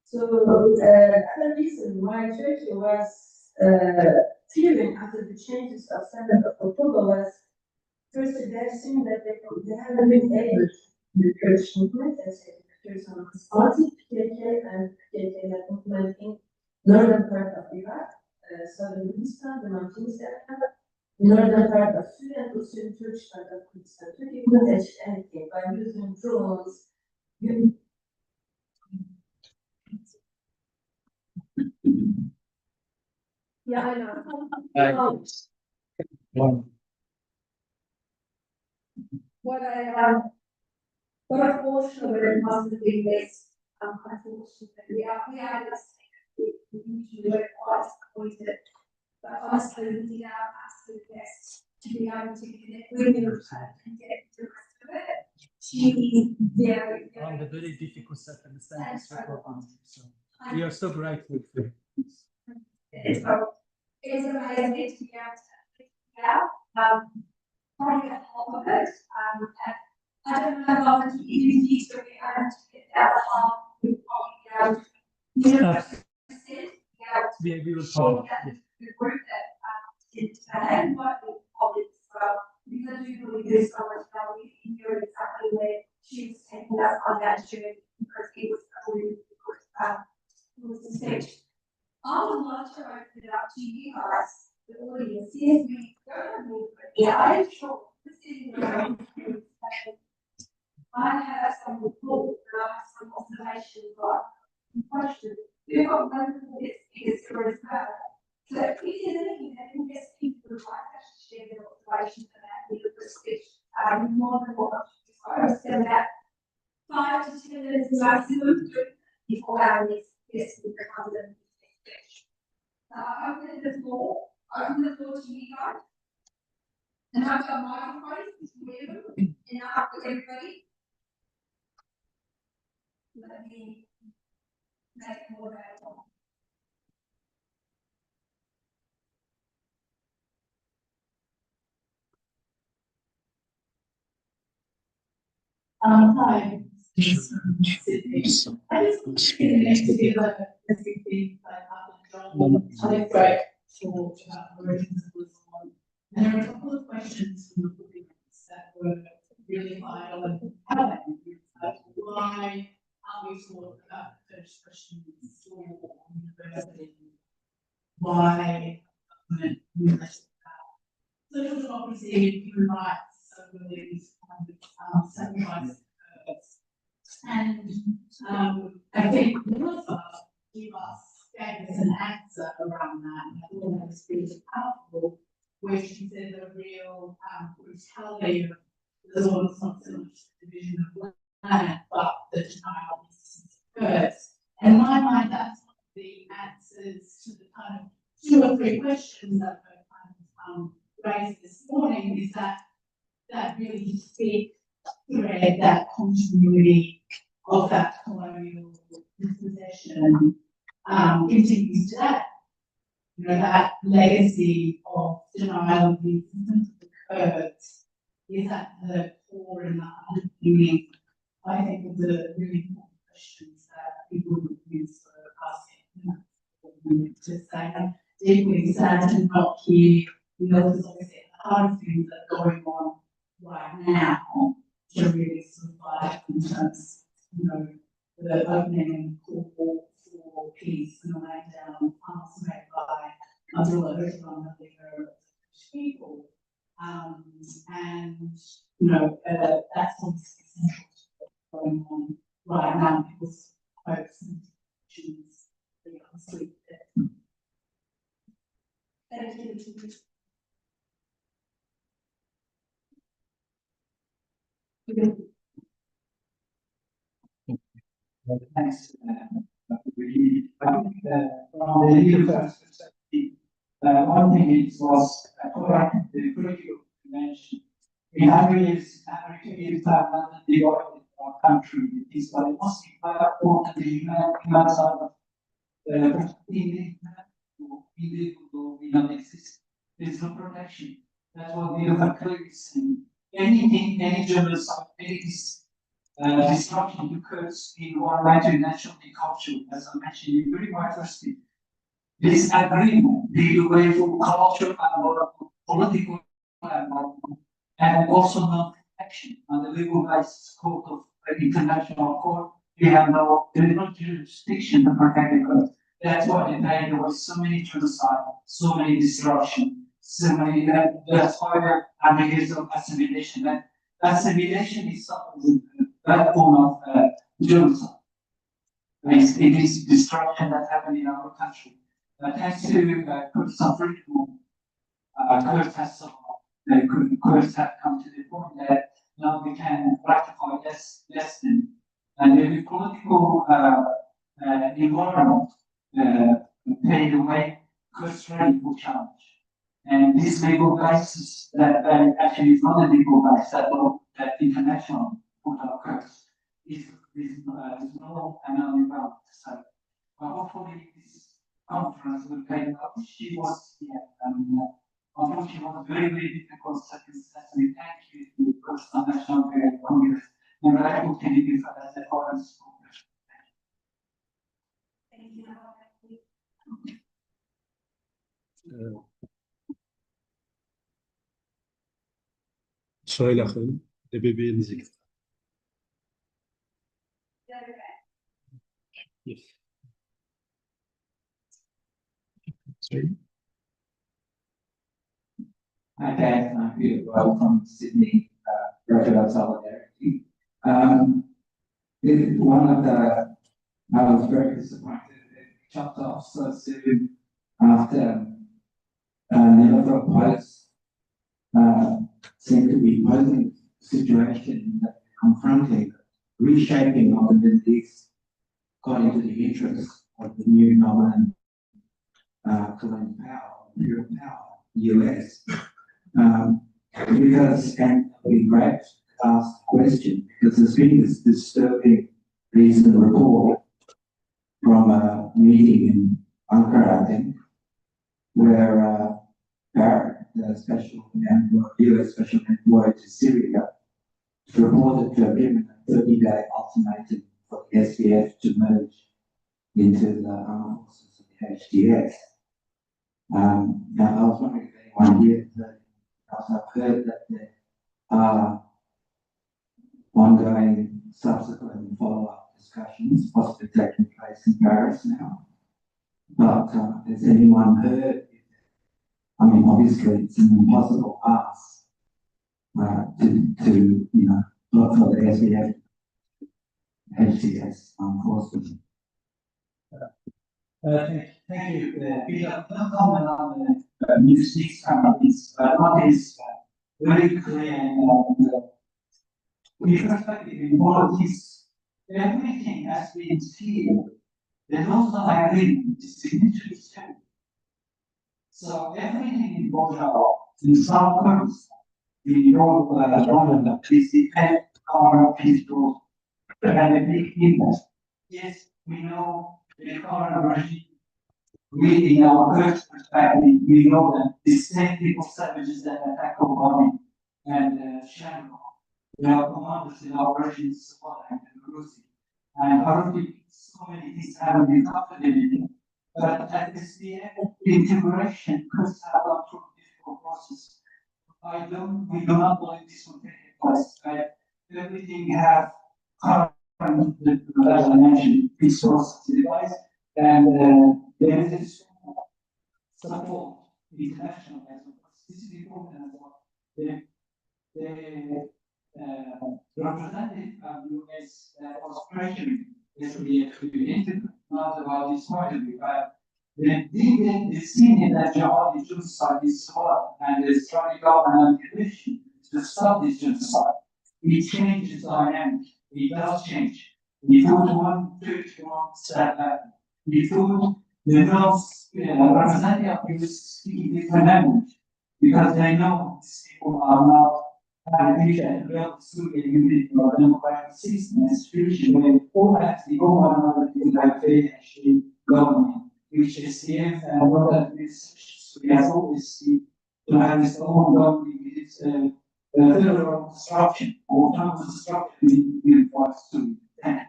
[SPEAKER 5] So the other reason why Turkey was fearing after the changes of 7th of October was first they've seen that they haven't been able to the Kurdish movement, as the Kurds on the party, PKK and PKK movement in northern part of Iraq, southern Kurdistan, the mountainous area, northern part of Syria, and also in Turkish part of Kurdistan. Turkey couldn't achieve anything by using drones.
[SPEAKER 1] Yeah, I know. What unfortunately must have been this, unfortunately, we are we usually work quite disappointed, but honestly, we did our absolute best to be able to connect with her and get the rest of it. She is very,
[SPEAKER 4] Under very difficult circumstances for program. So we are so grateful for it.
[SPEAKER 1] It's amazing to be able to probably a lot of it. I don't know how much you need to be able to get that we probably be able to,
[SPEAKER 4] We will follow.
[SPEAKER 1] the group that did today and what we probably as well, because I do believe there's so much value in hearing exactly where she was taking us on that journey, because it was a really good speech. I would love to open it up to you guys, the audience. Yes, we don't move, but yeah, I'm sure this is I have some report, and I have some observations or questions. We've got multiple speakers here as well. So if there's anything that you guess people would like us to share their observations about the speech, more than what I was spend about 5 to 10 minutes maximum before our next speaker comes in. Open the floor to you guys. And I've got microphones to you and up to everybody. Let me make it more available.
[SPEAKER 6] Hi, it's from Sydney. I just want to get next to the thing like up and John. I think great for origins of Lisbon. And there are a couple of questions from the bookings that were really high on how that like why are we taught about Kurdish questions or university? Why university? Social democracy and human rights are really sacrifice. And I think Melissa gave us an answer around that, and I thought that was really powerful, where she said the real brutality of the law is not so much the division of land, but the denial of Kurds. And in my mind, that's one of the answers to the kind of 2 or 3 questions that were kind of raised this morning, is that really speak thread, that continuity of that colonial dispossession continues today. You know, that legacy of denial of the existence of the Kurds is at the core and the underpinning, I think, of the really important questions that people would use for asking. To say, I'm deeply sad to not hear, this is obviously at the heart of things that are going on right now, to really survive in terms, the opening and call for peace and the laying down arms made by Abdullah Öcalan, the leader of the Kurdish people. That's obviously central to what's going on right now, people's hopes and intentions really unsweet.
[SPEAKER 1] Thank you.
[SPEAKER 7] Thanks. I think from the legal perspective, one thing it was correct, the critical dimension. In 100 years, 102 years time, London divided our country with this, but it must be quite important the human side of the illegal law will not exist. There's no protection. That's what the other clearly saying. Anything, any genocide, any disruption occurs in one right to national culture, as I mentioned, in very diversity. This agreement lead away from culture and political and also non-protection on the legal basis court of international court. There is no jurisdiction to protect the court. That's why there was so many genocide, so many disruption, so many. That's why there are years of assimilation. That assimilation is something that form of genocide. It is destruction that happened in our country. Thanks to Kurdistan freedom, Kurds have come to the point that now we can ratify less than, and the political environment paved the way. Kurds ready for challenge. And this legal basis that actually is not a legal basis that international put up Kurds is no and only valid. So hopefully this conference will pay off. She was here and unfortunately it was very, very difficult circumstances. We thank you to the Kurdistan National Congress and the opportunity for that foreign speakers.
[SPEAKER 1] Thank you.
[SPEAKER 8] سؤال آخر دبي نزيك. Yes. Sorry.
[SPEAKER 7] Hi guys, I'm here from Sydney, Graduate Solidarity. One of the, I was very disappointed that it chopped off so soon after Never Post seemed to be posing a situation that confronting, reshaping of the Middle East according to the interests of the new dominant colonial power, imperial power, US. Because, and we great to ask the question, because there's been this disturbing recent report from a meeting in Ankara, I think, where Barrett, the special envoy, US special envoy to Syria,
[SPEAKER 9] reported to have given a 30-day ultimatum for the SDF to merge into the armed forces of the HTS. Now, I was wondering if anyone here has heard that there are ongoing subsequent follow-up discussions possibly taking place in Paris now. But has anyone heard? I mean, obviously, it's an impossible ask to look for the SDF, HTS forces.
[SPEAKER 7] Thank you, Peter. No comment on these companies. What is very clear with perspective in politics, everything has been sealed. There's also agreement, signatures too. So everything in Bojao, in South Kurdistan, in Rwanda, is the head current people and a big impact. Yes, we know the current regime. We, in our Kurdish perspective, we know that the same people savages that attack Obama and Shanghai. They are commanders in operations support and Rusi. And currently, so many things haven't been confident. But at the integration could have gone through difficult process. We do not believe this will take place. Everything have current, as I mentioned, resources device, and there is support, international as well. This is important as well. The representative of the US was pressuring SDF to integrate, not about this point of view, but the senior that jihadi genocide is small and the Israeli government commission to stop this genocide. It changes dynamic. It does change. We put 131 step back. We put the representative of the speaking different language because they know these people are not and build Syria unity or democratic system and spiritually all have the own another thing like faith and government, which is here and what that is Syria has always seen to have its own government with its federal structure or autonomous structure in unified Syria.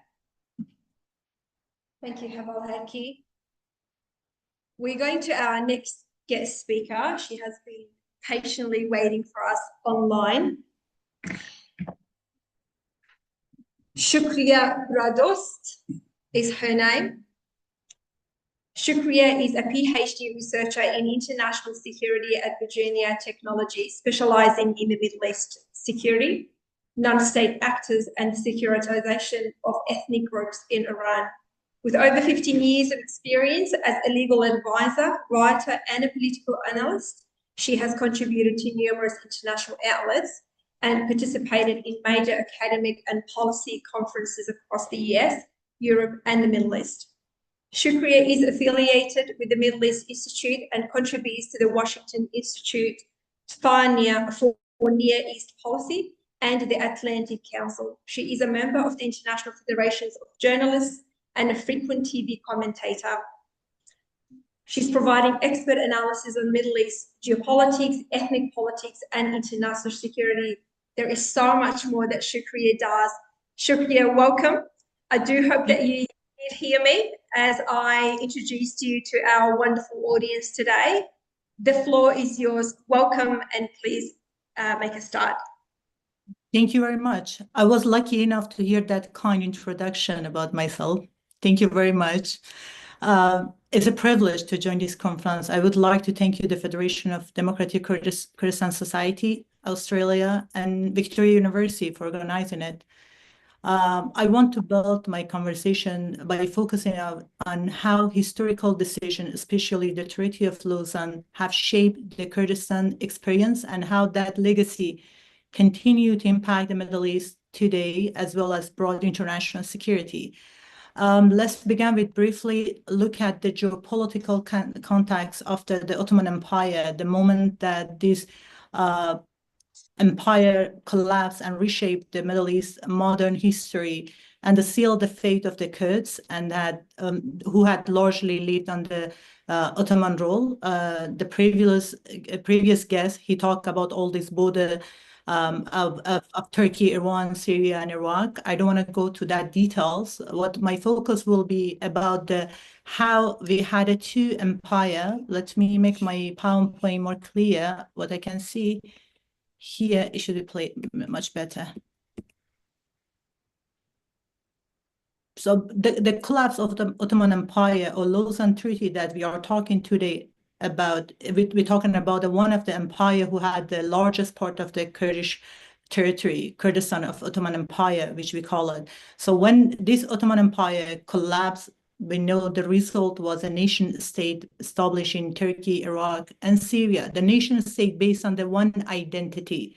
[SPEAKER 1] Thank you, Haval Haki. We're going to our next guest speaker. She has been patiently waiting for us online. Shukriya Radost is her name. Shukriya is a PhD researcher in international security at Virginia Technology, specializing in the Middle East security, non-state actors, and securitization of ethnic groups in Iran. With over 15 years of experience as a legal advisor, writer, and a political analyst, she has contributed to numerous international outlets and participated in major academic and policy conferences across the US, Europe, and the Middle East. Shukriya is affiliated with the Middle East Institute and contributes to the Washington Institute for Near East Policy and the Atlantic Council. She is a member of the International Federations of Journalists and a frequent TV commentator. She's providing expert analysis on Middle East geopolitics, ethnic politics, and international security. There is so much more that Shukriya does. Shukriya, welcome. I do hope that you did hear me as I introduced you to our wonderful audience today. The floor is yours. Welcome, and please make a start.
[SPEAKER 10] Thank you very much. I was lucky enough to hear that kind introduction about myself. Thank you very much. It's a privilege to join this conference. I would like to thank you, the Federation of Democratic Kurdistan Society, Australia, and Victoria University for organizing it. I want to build my conversation by focusing on how historical decisions, especially the Treaty of Lausanne, have shaped the Kurdistan experience and how that legacy continue to impact the Middle East today, as well as broad international security. Let's begin with briefly look at the geopolitical context after the Ottoman Empire, the moment that this empire collapsed and reshaped the Middle East modern history and sealed the fate of the Kurds and that who had largely lived under Ottoman rule. The previous guest, he talked about all these border of Turkey, Iran, Syria, and Iraq. I don't want to go to that details. What my focus will be about how we had a two empire. Let me make my PowerPoint more clear. What I can see here, it should be played much better. So the collapse of the Ottoman Empire or Lausanne Treaty that we are talking today about, we're talking about one of the empire who had the largest part of the Kurdish territory, Kurdistan of Ottoman Empire, which we call it. So when this Ottoman Empire collapsed, we know the result was a nation state established in Turkey, Iraq, and Syria. The nation state based on the one identity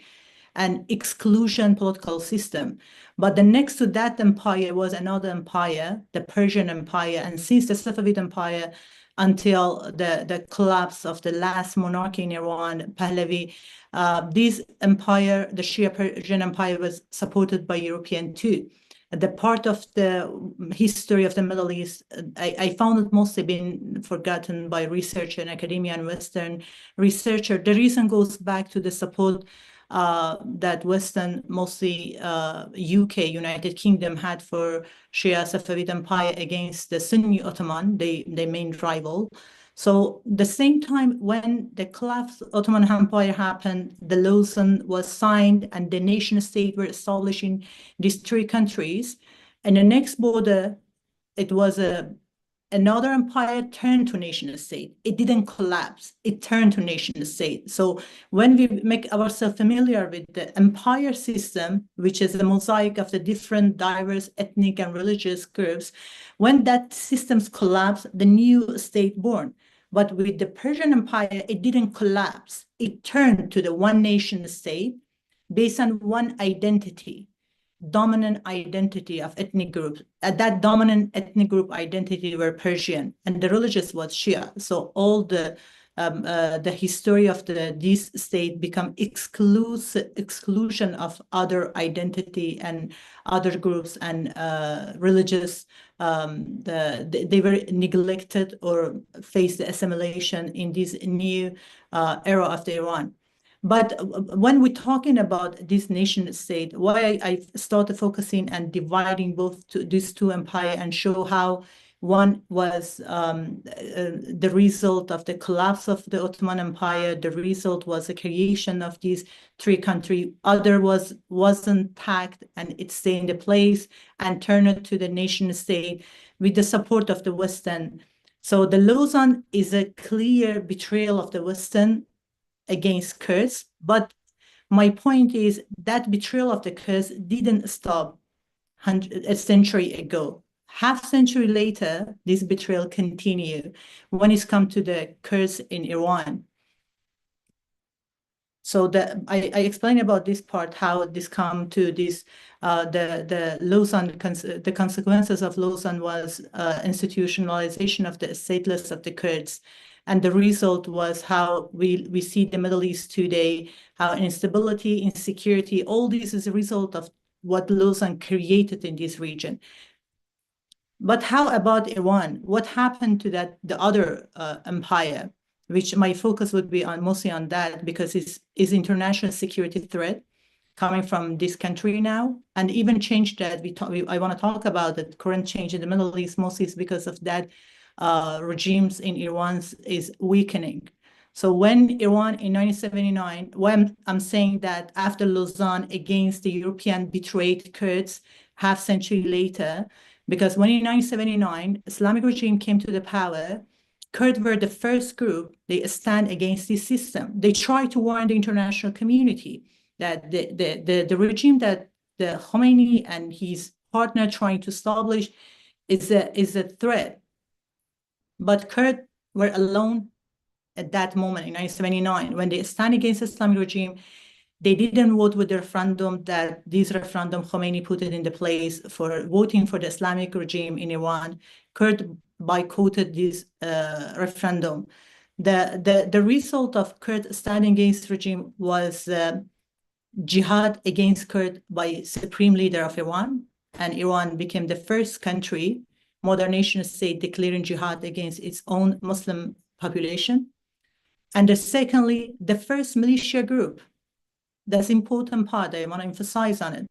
[SPEAKER 10] and exclusion political system. But the next to that empire was another empire, the Persian Empire, and since the Safavid Empire until the collapse of the last monarchy in Iran, Pahlavi, this empire, the Shia Persian Empire, was supported by European too. The part of the history of the Middle East, I found it mostly been forgotten by researcher and academia and Western researcher. The reason goes back to the support that Western, mostly UK, United Kingdom, had for Shia Safavid Empire against the Sunni Ottoman, their main rival. So the same time when the collapse of Ottoman Empire happened, the Lausanne was signed and the nation state were established in these three countries. And the next border, it was another empire turned to nation state. It didn't collapse, it turned to nation state. So when we make ourselves familiar with the empire system, which is a mosaic of the different diverse ethnic and religious groups, when that systems collapse, the new state born. But with the Persian Empire, it didn't collapse. It turned to the one nation state based on one identity, dominant identity of ethnic groups. That dominant ethnic group identity were Persian, and the religious was Shia. So all the history of this state become exclusion of other identity and other groups and religious. They were neglected or faced assimilation in this new era of the Iran. But when we're talking about this nation state, why I started focusing and dividing these two empires and show how one was the result of the collapse of the Ottoman Empire. The result was the creation of these three countries. Other wasn't tagged and it stayed in the place and turned it to the nation state with the support of the Western. So the Lausanne is a clear betrayal of the Western against Kurds, but my point is that betrayal of the Kurds didn't stop a century ago. Half century later, this betrayal continued when it's come to the Kurds in Iran. So I explained about this part, how this come to this, the Lausanne, the consequences of Lausanne was institutionalization of the stateless of the Kurds. And the result was how we see the Middle East today, how instability, insecurity, all this is a result of what Lausanne created in this region. But how about Iran? What happened to the other empire, which my focus would be on mostly on that because it's international security threat coming from this country now, and even change that I want to talk about the current change in the Middle East mostly is because of that regimes in Iran is weakening. So when Iran in 1979, when I'm saying that after Lausanne against the European betrayed Kurds half century later, because when in 1979, Islamic regime came to the power, Kurds were the first group, they stand against this system. They try to warn the international community that the regime that the Khomeini and his partner trying to establish is a threat. But Kurds were alone at that moment in 1979. When they stand against the Islamic regime, they didn't vote with the referendum that this referendum Khomeini put it into place for voting for the Islamic regime in Iran. Kurds boycotted this referendum. The result of Kurds standing against the regime was jihad against Kurds by supreme leader of Iran, and Iran became the first country, modern nation state, declaring jihad against its own Muslim population. And secondly, the first militia group that's important part I want to emphasize on it.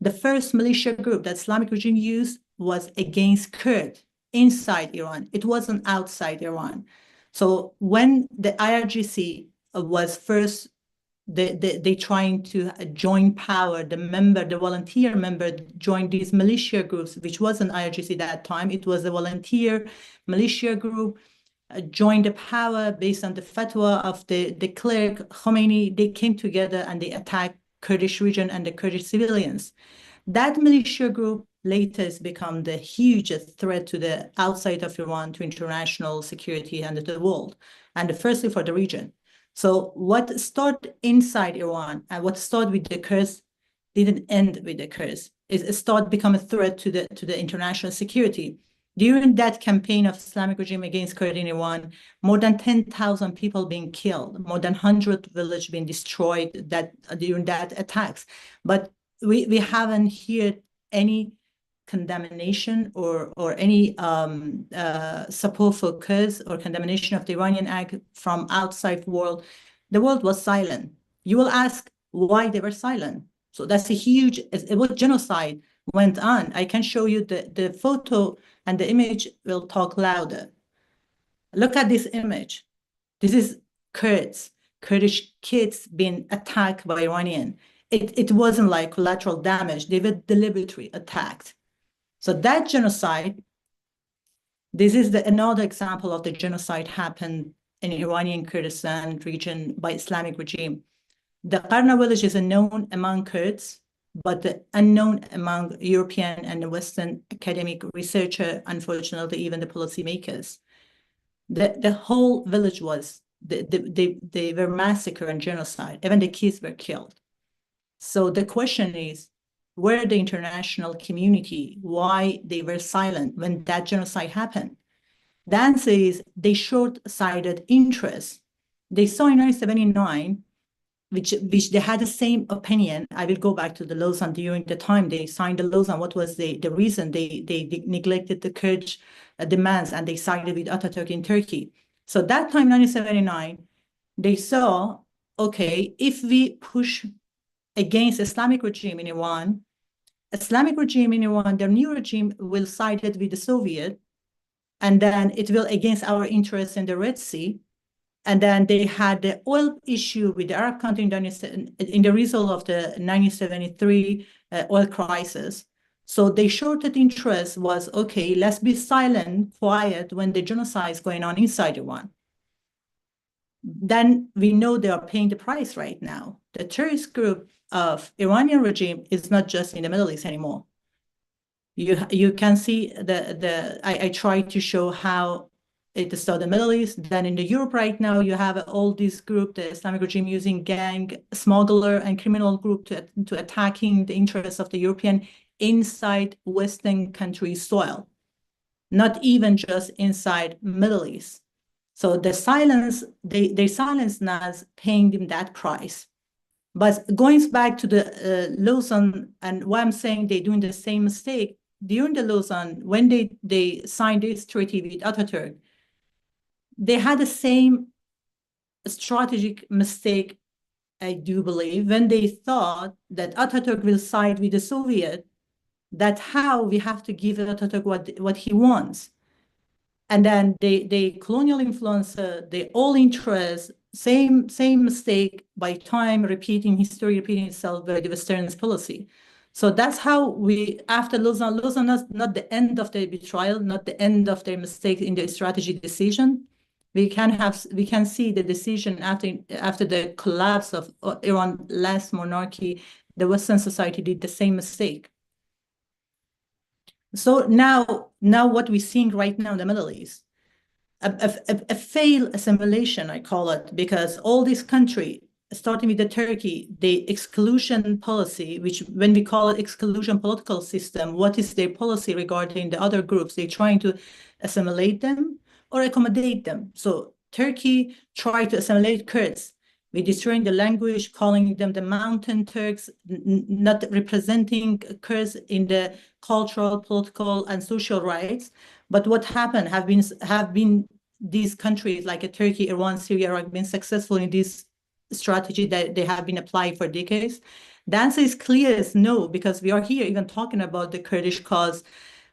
[SPEAKER 10] The first militia group that Islamic regime used was against Kurd inside Iran. It wasn't outside Iran. So when the IRGC was first, they trying to join power, the volunteer member joined these militia groups, which wasn't IRGC at that time. It was a volunteer militia group, joined the power based on the fatwa of the cleric Khomeini. They came together and they attacked Kurdish region and the Kurdish civilians. That militia group later has become the hugest threat to the outside of Iran, to international security and the world, and firstly for the region. So what started inside Iran and what started with the Kurds didn't end with the Kurds. It started become a threat to the international security. During that campaign of Islamic regime against Kurds in Iran, more than 10,000 people being killed, more than 100 villages being destroyed during that attacks. But we haven't heard any condemnation or any support for Kurds or condemnation of the Iranian act from outside world. The world was silent. You will ask why they were silent. So that's a huge, it was genocide went on. I can show you the photo and the image will talk louder. Look at this image. This is Kurds, Kurdish kids being attacked by Iranian. It wasn't like collateral damage. They were deliberately attacked. So that genocide, this is another example of the genocide happened in Iranian Kurdistan region by Islamic regime. The Qarna village is known among Kurds, but unknown among European and Western academic researcher, unfortunately, even the policymakers. The whole village was, they were massacred and genocide. Even the kids were killed. So the question is, where the international community, why they were silent when that genocide happened? The answer is they short-sighted interest. They saw in 1979, which they had the same opinion. I will go back to the Lausanne during the time they signed the Lausanne. What was the reason they neglected the Kurdish demands and they sided with Atatürk in Turkey? So that time, 1979, they saw, okay, if we push against Islamic regime in Iran, their new regime will side with the Soviet, and then it will against our interests in the Red Sea. And then they had the oil issue with the Arab country in the result of the 1973 oil crisis. So they shorted interest was, okay, let's be silent, quiet when the genocide is going on inside Iran. Then we know they are paying the price right now. The terrorist group of Iranian regime is not just in the Middle East anymore. You can see I tried to show how it started in the Middle East. Then in the Europe right now, you have all these group, the Islamic regime using gang, smuggler, and criminal group to attacking the interests of the European inside Western countries' soil, not even just inside Middle East. So the silence, they silence us, paying them that price. But going back to the Lausanne, and why I'm saying they're doing the same mistake, during the Lausanne, when they signed this treaty with Atatürk, they had the same strategic mistake, I do believe, when they thought that Atatürk will side with the Soviet, that how we have to give Atatürk what he wants. And then they colonial influencer, they all interest, same mistake by time, history repeating itself by the Western policy. So that's how we, after Lausanne is not the end of the betrayal, not the end of their mistake in the strategy decision. We can see the decision after the collapse of Iran last monarchy, the Western society did the same mistake. So now what we're seeing right now in the Middle East, a failed assimilation, I call it, because all these countries, starting with the Turkey, the exclusion policy, which when we call it exclusion political system, what is their policy regarding the other groups? They're trying to assimilate them or accommodate them. So Turkey tried to assimilate Kurds. We're destroying the language, calling them the mountain Turks, not representing Kurds in the cultural, political, and social rights. But what happened have been these countries like Turkey, Iran, Syria, Iraq been successful in this strategy that they have been applying for decades? The answer is clear as no, because we are here even talking about the Kurdish cause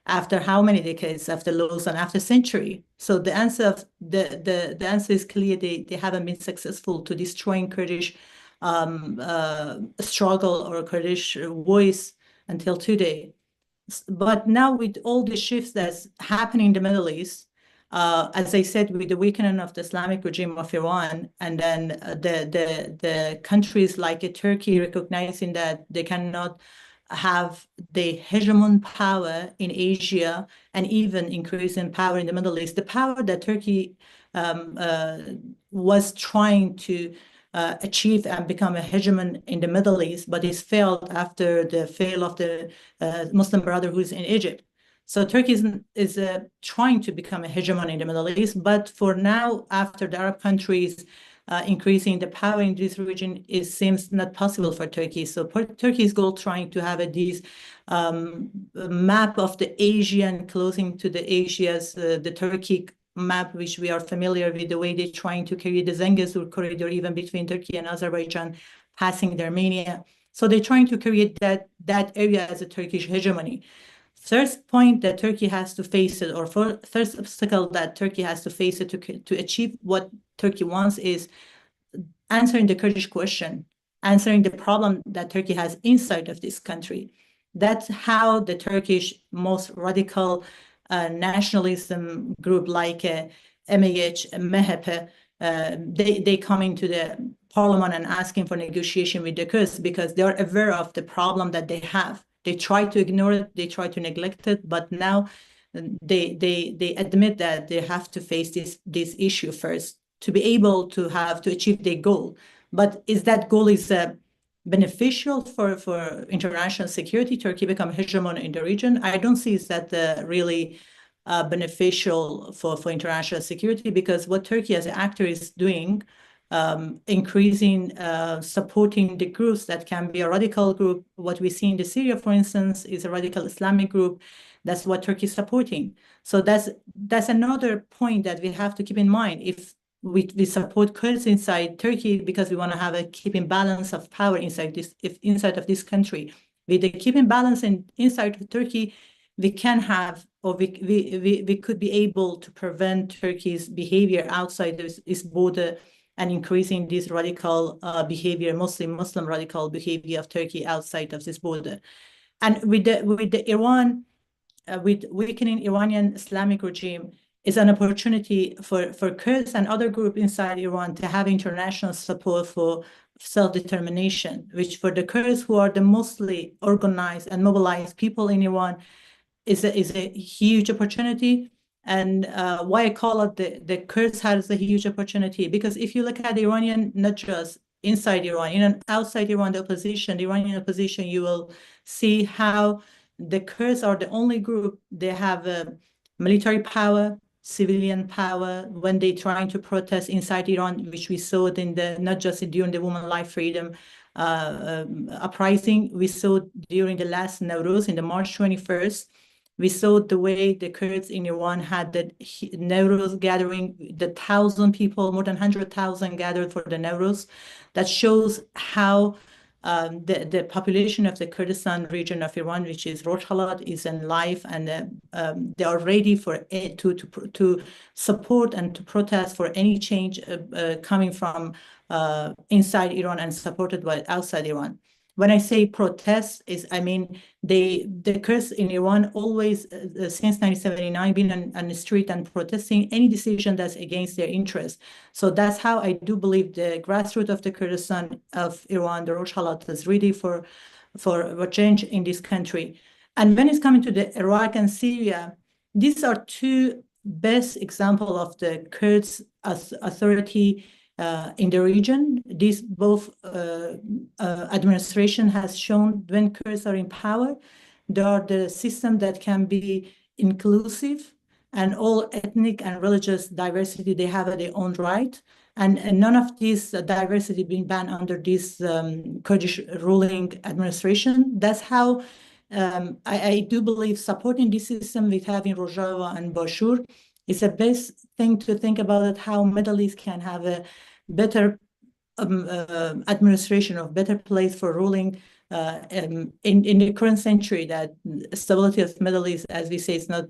[SPEAKER 10] after how many decades, after Lausanne, after century. So the answer of the answer is clear. They haven't been successful to destroying Kurdish struggle or Kurdish voice until today. But now with all the shifts that's happening in the Middle East, as I said, with the weakening of the Islamic regime of Iran, and then the countries like Turkey recognizing that they cannot have the hegemon power in Asia and even increasing power in the Middle East, the power that Turkey was trying to achieve and become a hegemon in the Middle East, but it's failed after the fail of the Muslim Brotherhood in Egypt. So Turkey is trying to become a hegemon in the Middle East, but for now, after the Arab countries increasing the power in this region, it seems not possible for Turkey. So Turkey's goal trying to have this map of the Asian closing to the Asia's, the Turkey map, which we are familiar with, the way they're trying to create the Zengezur corridor, even between Turkey and Azerbaijan, passing the Armenia. So they're trying to create that area as a Turkish hegemony. First point that Turkey has to face it, or first obstacle that Turkey has to face it to achieve what Turkey wants, is answering the Kurdish question, answering the problem that Turkey has inside of this country. That's how the Turkish most radical nationalism group like MH, MHP, they come into the parliament and asking for negotiation with the Kurds because they are aware of the problem that they have. They try to ignore it, they try to neglect it, but now they admit that they have to face this issue first to be able to achieve their goal. But is that goal beneficial for international security? Turkey become hegemon in the region? I don't see that really beneficial for international security, because what Turkey as an actor is doing, increasing supporting the groups that can be a radical group. What we see in the Syria, for instance, is a radical Islamic group. That's what Turkey is supporting. So that's another point that we have to keep in mind. If we support Kurds inside Turkey because we want to have a keeping balance of power inside of this country, with the keeping balance inside of Turkey, we can have, or we could be able to prevent Turkey's behavior outside this border and increasing this radical behavior, Muslim radical behavior of Turkey outside of this border. And with the Iran, with weakening Iranian Islamic regime, is an opportunity for Kurds and other groups inside Iran to have international support for self-determination, which for the Kurds, who are the mostly organized and mobilized people in Iran, is a huge opportunity. And why I call it the Kurds has a huge opportunity, because if you look at the Iranian, not just inside Iran, even outside Iran, the Iranian opposition, you will see how the Kurds are the only group, they have military power, civilian power, when they're trying to protest inside Iran, which we saw it not just during the Women Life Freedom uprising, we saw during the last Nowruz, in the March 21st, we saw the way the Kurds in Iran had the Nowruz gathering, the 1,000 people, more than 100,000 gathered for the Nowruz. That shows how the population of the Kurdistan region of Iran, which is Rojhelat, is in life, and they are ready to support and to protest for any change coming from inside Iran and supported by outside Iran. When I say protest, I mean the Kurds in Iran always, since 1979, been on the street and protesting any decision that's against their interests. So that's how I do believe the grassroots of the Kurdistan of Iran, the Rojhelat, is ready for change in this country. And when it's coming to the Iraq and Syria, these are two best examples of the Kurds as authority in the region. These both administration has shown when Kurds are in power, they are the system that can be inclusive, and all ethnic and religious diversity, they have their own right. And none of this diversity being banned under this Kurdish ruling administration. That's how I do believe supporting this system with having Rojava and Bashur is the best thing to think about it, how Middle East can have a better administration, of better place for ruling in the current century, that stability of Middle East, as we say, is not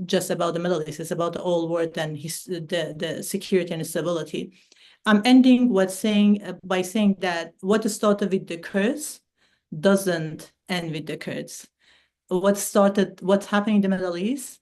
[SPEAKER 10] just about the Middle East, it's about the whole world and the security and stability. I'm ending by saying that what started with the Kurds doesn't end with the Kurds. What's happening in the Middle East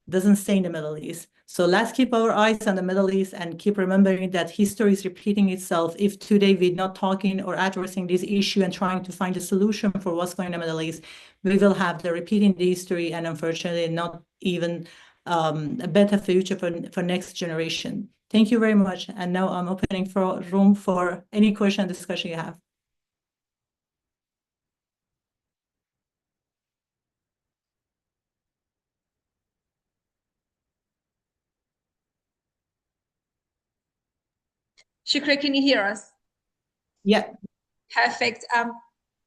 [SPEAKER 10] doesn't stay in the Middle East. So let's keep our eyes on the Middle East and keep remembering that history is repeating itself. If today we're not talking or addressing this issue and trying to find a solution for what's going on in the Middle East, we will have the repeating the history, and unfortunately not even a better future for next generation. Thank you very much. And now I'm opening for room for any question and discussion you have.
[SPEAKER 1] Shukri, can you hear us?
[SPEAKER 10] Yeah.
[SPEAKER 1] Perfect.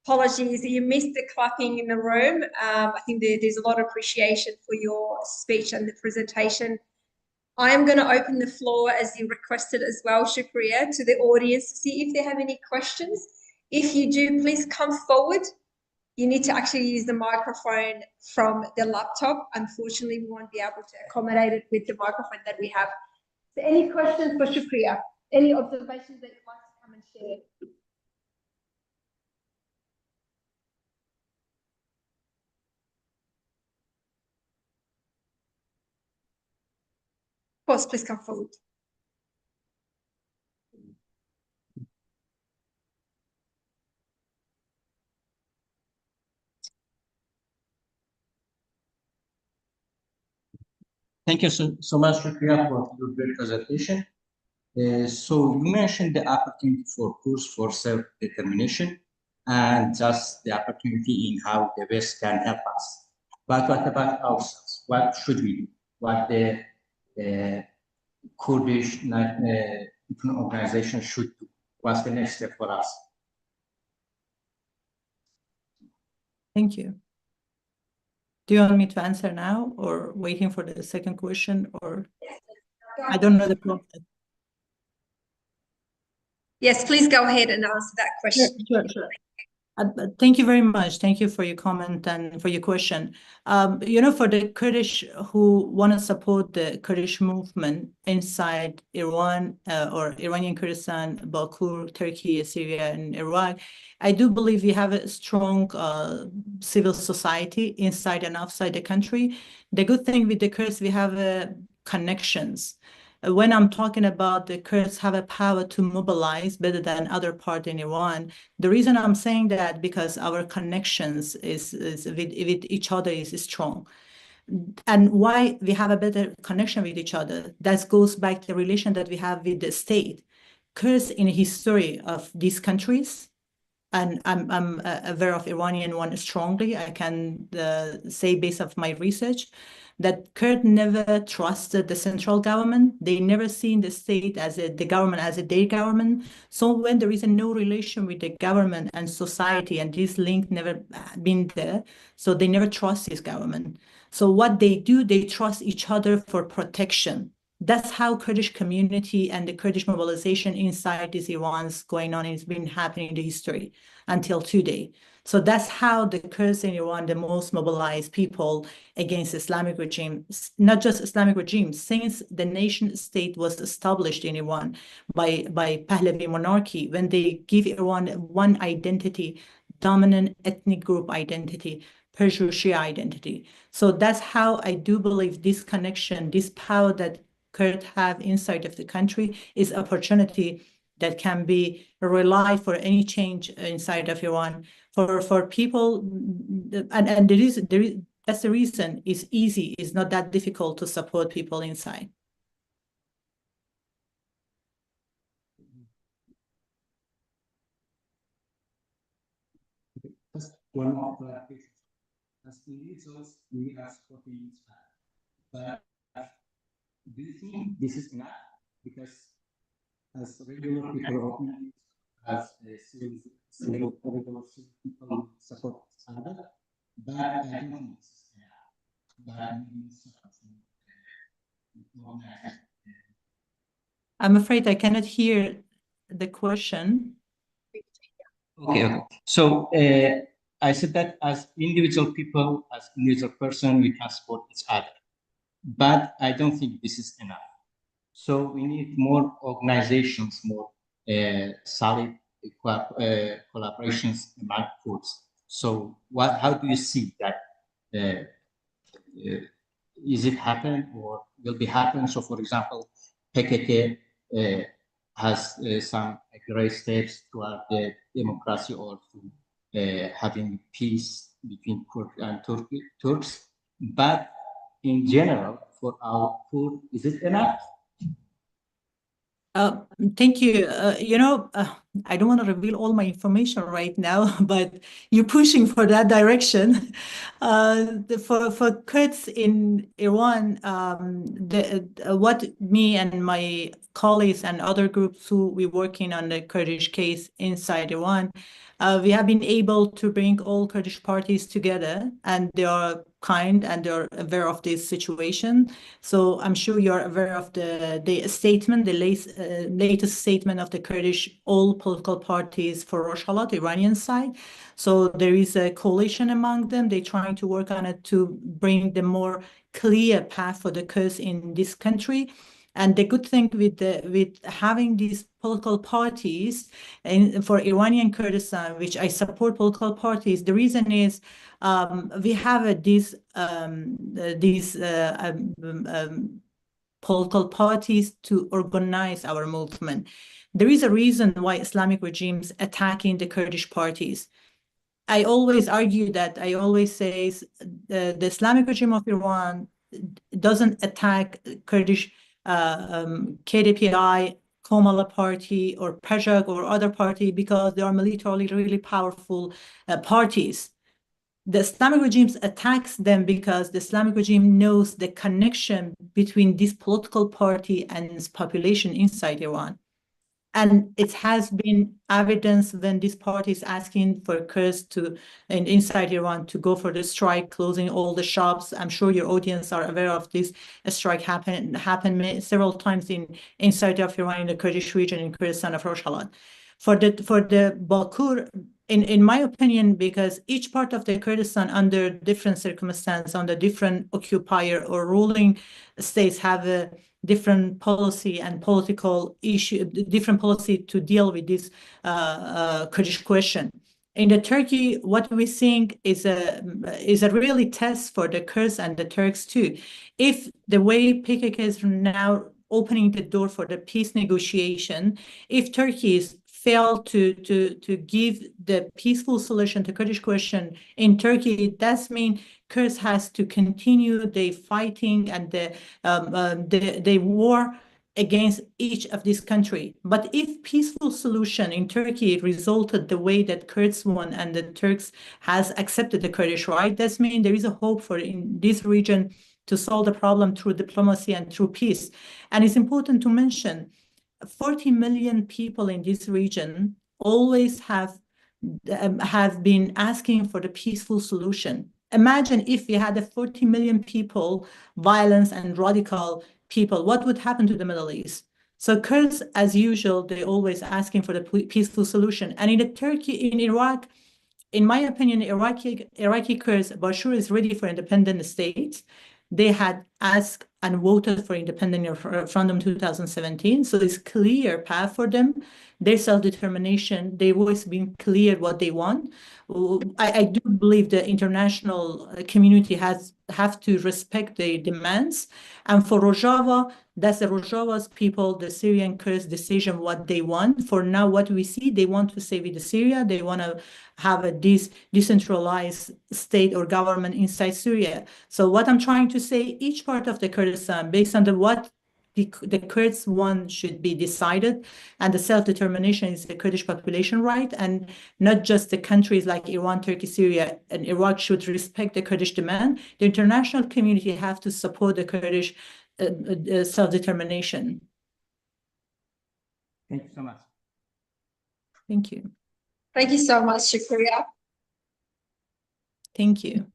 [SPEAKER 1] Apologies, you missed the clapping in the room. I think there's a lot of appreciation for your speech and the presentation. I am going to open the floor, as you requested as well, Shukriya, to the audience to see if they have any questions. If you do, please come forward. You need to actually use the microphone from the laptop. Unfortunately, we won't be able to accommodate it with the microphone that we have. So any questions for Shukriya? Any observations that you'd like to come and share? Of course, please come forward.
[SPEAKER 11] Thank you so much, Shukriya, for your great presentation. So you mentioned the opportunity for Kurds for self-determination and just the opportunity in how the West can help us. But what about ourselves? What should we do? What the Kurdish organization should do? What's the next step for us?
[SPEAKER 10] Thank you. Do you want me to answer now or waiting for the second question, or I don't know the process?
[SPEAKER 1] Yes, please go ahead and answer that question.
[SPEAKER 10] Sure. Thank you very much. Thank you for your comment and for your question. For the Kurdish who want to support the Kurdish movement inside Iran or Iranian Kurdistan, Baku, Turkey, Syria, and Iraq, I do believe we have a strong civil society inside and outside the country. The good thing with the Kurds, we have connections. When I'm talking about the Kurds have a power to mobilize better than other part in Iran, the reason I'm saying that because our connections is with each other is strong. And why we have a better connection with each other, that goes back to the relation that we have with the state. Kurds in the history of these countries, and I'm aware of Iranian one strongly, I can say based on my research, that Kurd never trusted the central government. They never seen the state as the government as their government. So when there is no relation with the government and society, and this link never been there, so they never trust this government. So what they do, they trust each other for protection. That's how Kurdish community and the Kurdish mobilization inside this Iran's going on. It's been happening in the history until today. So that's how the Kurds in Iran, the most mobilized people against Islamic regime, not just Islamic regime, since the nation state was established in Iran by Pahlavi monarchy, when they give Iran one identity, dominant ethnic group identity, Persian Shia identity. So that's how I do believe this connection, this power that Kurds have inside of the country is opportunity that can be relied for any change inside of Iran. For people, and there is that's the reason it's easy, it's not that difficult to support people inside.
[SPEAKER 11] Just one more clarification. As the results we are supporting, but do you think this is enough? Because as regular people, as civil people support standard, but I don't think this is enough.
[SPEAKER 10] I'm afraid I cannot hear the question.
[SPEAKER 11] Okay. So I said that as individual people, as individual person, we can support each other. But I don't think this is enough. So we need more organizations, more solid collaborations among Kurds. So how do you see that? Is it happen or will be happen? So for example, PKK has some great steps toward the democracy or to having peace between Kurd and Turks. But in general, for our Kurd, is it enough?
[SPEAKER 10] Thank you. I don't want to reveal all my information right now, but you're pushing for that direction. For Kurds in Iran, what me and my colleagues and other groups who we're working on the Kurdish case inside Iran, we have been able to bring all Kurdish parties together, and they are kind and they're aware of this situation. So I'm sure you're aware of the statement, the latest statement of the Kurdish all political parties for Rojava, the Iranian side. So there is a coalition among them. They're trying to work on it to bring the more clear path for the Kurds in this country. And the good thing with having these political parties for Iranian Kurdistan, which I support political parties, the reason is we have these political parties to organize our movement. There is a reason why Islamic regimes attacking the Kurdish parties. I always argue that, I always say the Islamic regime of Iran doesn't attack Kurdish KDPI, Komala party or Peshmerga or other party because they are militarily really powerful parties. The Islamic regime attacks them because the Islamic regime knows the connection between this political party and its population inside Iran. And it has been evidence when this party is asking for Kurds inside Iran to go for the strike, closing all the shops. I'm sure your audience are aware of this. A strike happened several times inside of Iran, in the Kurdish region, in Kurdistan of Rojava. For the Bakur, in my opinion, because each part of the Kurdistan under different circumstances, under different occupier or ruling states have a different policy and political issue, different policy to deal with this Kurdish question. In the Turkey, what we think is a really test for the Kurds and the Turks too. If the way PKK is now opening the door for the peace negotiation, if Turkey fail to give the peaceful solution to Kurdish question in Turkey, it does mean Kurds has to continue the fighting and the war against each of these country. But if peaceful solution in Turkey resulted the way that Kurds want and the Turks has accepted the Kurdish right, that means there is a hope for in this region to solve the problem through diplomacy and through peace. And it's important to mention 40 million people in this region always have been asking for the peaceful solution. Imagine if we had 40 million people, violence and radical people, what would happen to the Middle East? So Kurds, as usual, they're always asking for the peaceful solution. And in Iraq, in my opinion, Iraqi Kurds, Bashar is ready for independent states. They had asked and voted for independent referendum 2017. So it's clear path for them. Their self-determination, they've always been clear what they want. I do believe the international community have to respect their demands. And for Rojava, that's the Rojava's people, the Syrian Kurds decision what they want. For now, what we see, they want to stay with Syria. They want to have a decentralized state or government inside Syria. So what I'm trying to say, each part of the Kurdistan, based on what the Kurds want should be decided, and the self-determination is the Kurdish population right, and not just the countries like Iran, Turkey, Syria, and Iraq should respect the Kurdish demand. The international community have to support the Kurdish self-determination.
[SPEAKER 11] Thank you so much.
[SPEAKER 10] Thank you.
[SPEAKER 1] Thank you so much, Shukriya.
[SPEAKER 10] Thank you.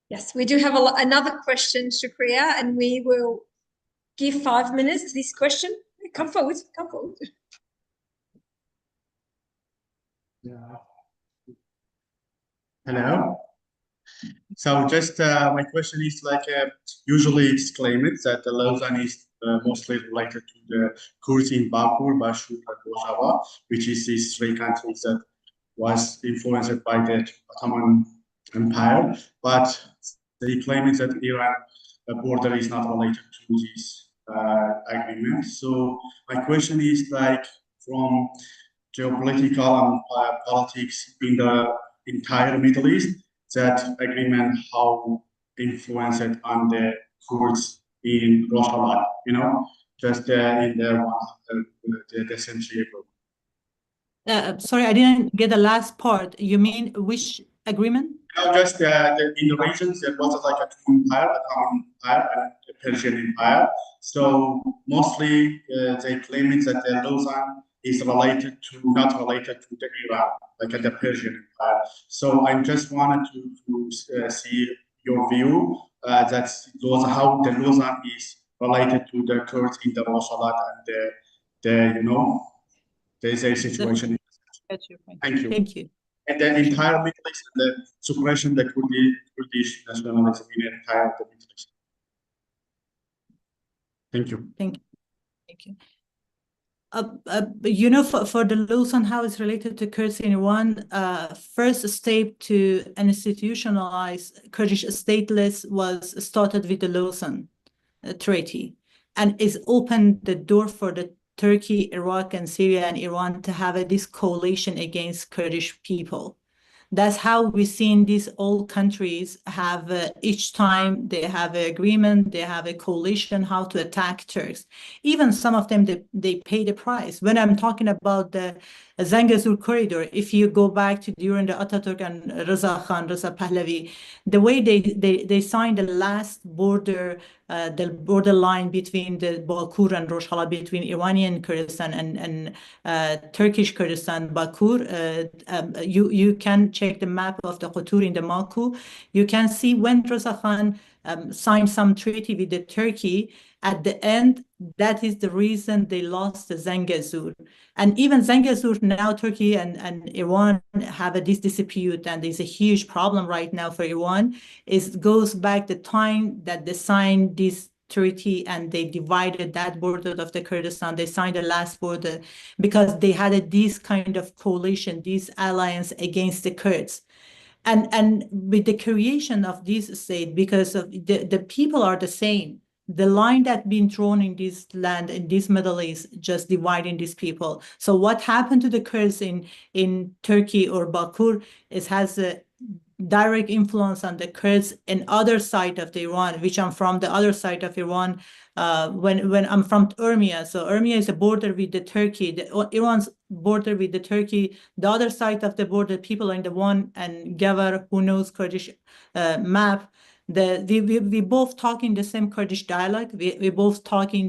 [SPEAKER 1] Yes, we do have another question, Shukriya, and we will give 5 minutes to this question. Come forward, come forward.
[SPEAKER 12] Hello. So just my question is like usually it's claimed that the Lausanne is mostly related to the Kurds in Bakur, Bashur, and Rojava, which is these three countries that was influenced by the Ottoman Empire. But they claim that Iran border is not related to this agreement. So my question is like from geopolitical and politics in the entire Middle East, that agreement how influenced on the Kurds in Rojava, you know, just in the century ago.
[SPEAKER 10] Sorry, I didn't get the last part. You mean which agreement?
[SPEAKER 12] No, just in the regions there was like a Ottoman Empire and the Persian Empire. So mostly they claim that the Lausanne is not related to the Iran, like the Persian Empire. So I just wanted to see your view that how the Lausanne is related to the Kurds in the Rojava and the you know there's a situation. Thank you.
[SPEAKER 10] Thank you.
[SPEAKER 12] And the entire Middle East, the suppression, the Kurdish nationalism in the entire Middle East. Thank you.
[SPEAKER 10] Thank you. Thank you. You know, for the Lausanne, how it's related to Kurds in Iran, first step to institutionalize Kurdish stateless was started with the Lausanne Treaty, and it's opened the door for the Turkey, Iraq, and Syria and Iran to have this coalition against Kurdish people. That's how we've seen these all countries have each time they have an agreement, they have a coalition how to attack Turks. Even some of them, they pay the price. When I'm talking about the Zangezur corridor, if you go back to during the Ataturk and Reza Pahlavi, the way they signed the last border, the borderline between the Bakur and Rojava, between Iranian Kurdistan and Turkish Kurdistan, Bakur, you can check the map of the Qatur in the Maku. You can see when Reza Khan signed some treaty with the Turkey, at the end, that is the reason they lost the Zangezur. And even Zangezur, now Turkey and Iran have this dispute, and there's a huge problem right now for Iran. It goes back the time that they signed this treaty and they divided that border of the Kurdistan. They signed the last border because they had this kind of coalition, this alliance against the Kurds. And with the creation of this state, because of the people are the same, the line that's been drawn in this land, in this Middle East, just dividing these people. So what happened to the Kurds in Turkey or Bakur has a direct influence on the Kurds in other side of the Iran, which I'm from the other side of Iran. When I'm from Urmia, so Urmia is a border with the Turkey, Iran's border with the Turkey. The other side of the border, people in the one and Gavar, who knows Kurdish map. We both talking the same Kurdish dialect. We both talking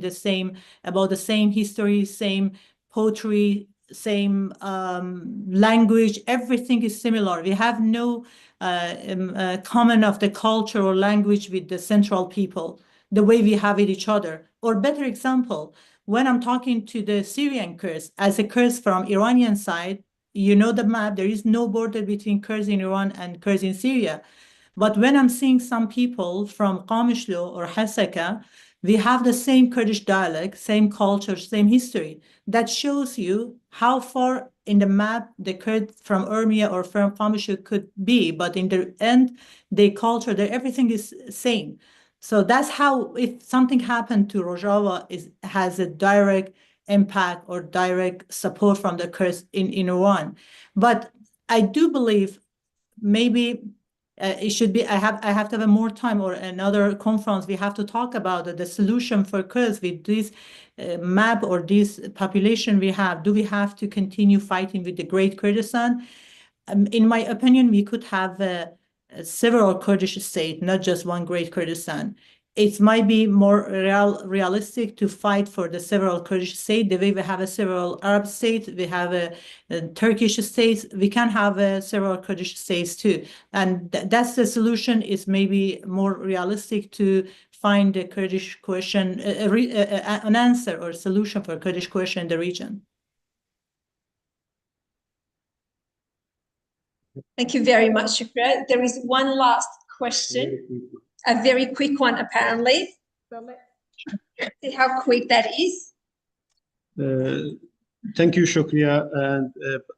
[SPEAKER 10] about the same history, same poetry, same language. Everything is similar. We have no common of the culture or language with the central people, the way we have with each other. Or better example, when I'm talking to the Syrian Kurds, as a Kurds from Iranian side, you know the map, there is no border between Kurds in Iran and Kurds in Syria. But when I'm seeing some people from Qamishlo or Hasaka, we have the same Kurdish dialect, same culture, same history. That shows you how far in the map the Kurd from Urmia or from Qamishlo could be. But in the end, their culture, everything is same. So that's how, if something happened to Rojava, has a direct impact or direct support from the Kurds in Iran. But I do believe maybe it should be, I have to have more time or another conference. We have to talk about the solution for Kurds with this map or this population we have. Do we have to continue fighting with the Great Kurdistan? In my opinion, we could have several Kurdish states, not just one Great Kurdistan. It might be more realistic to fight for the several Kurdish states. The way we have a several Arab states, we have a Turkish states, we can have several Kurdish states too. And that's the solution, is maybe more realistic to find the Kurdish question, an answer or solution for Kurdish question in the region.
[SPEAKER 1] Thank you very much, Shukra. There is one last question, a very quick one, apparently. So let's see how quick that is.
[SPEAKER 8] Thank you, Shukriya. And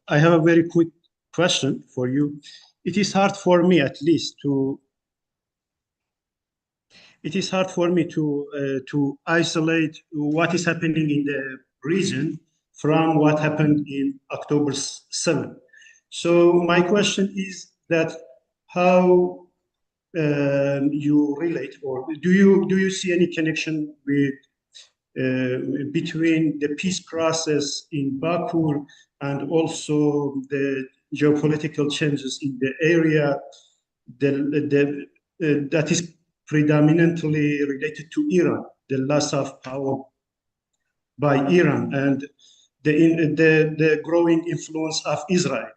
[SPEAKER 8] I have a very quick question for you. It is hard for me, at least, to isolate what is happening in the region from what happened in October 7. So my question is that how you relate, or do you see any connection with between the peace process in Bakur and also the geopolitical changes in the area that is predominantly related to Iran, the loss of power by Iran and the growing influence of Israel?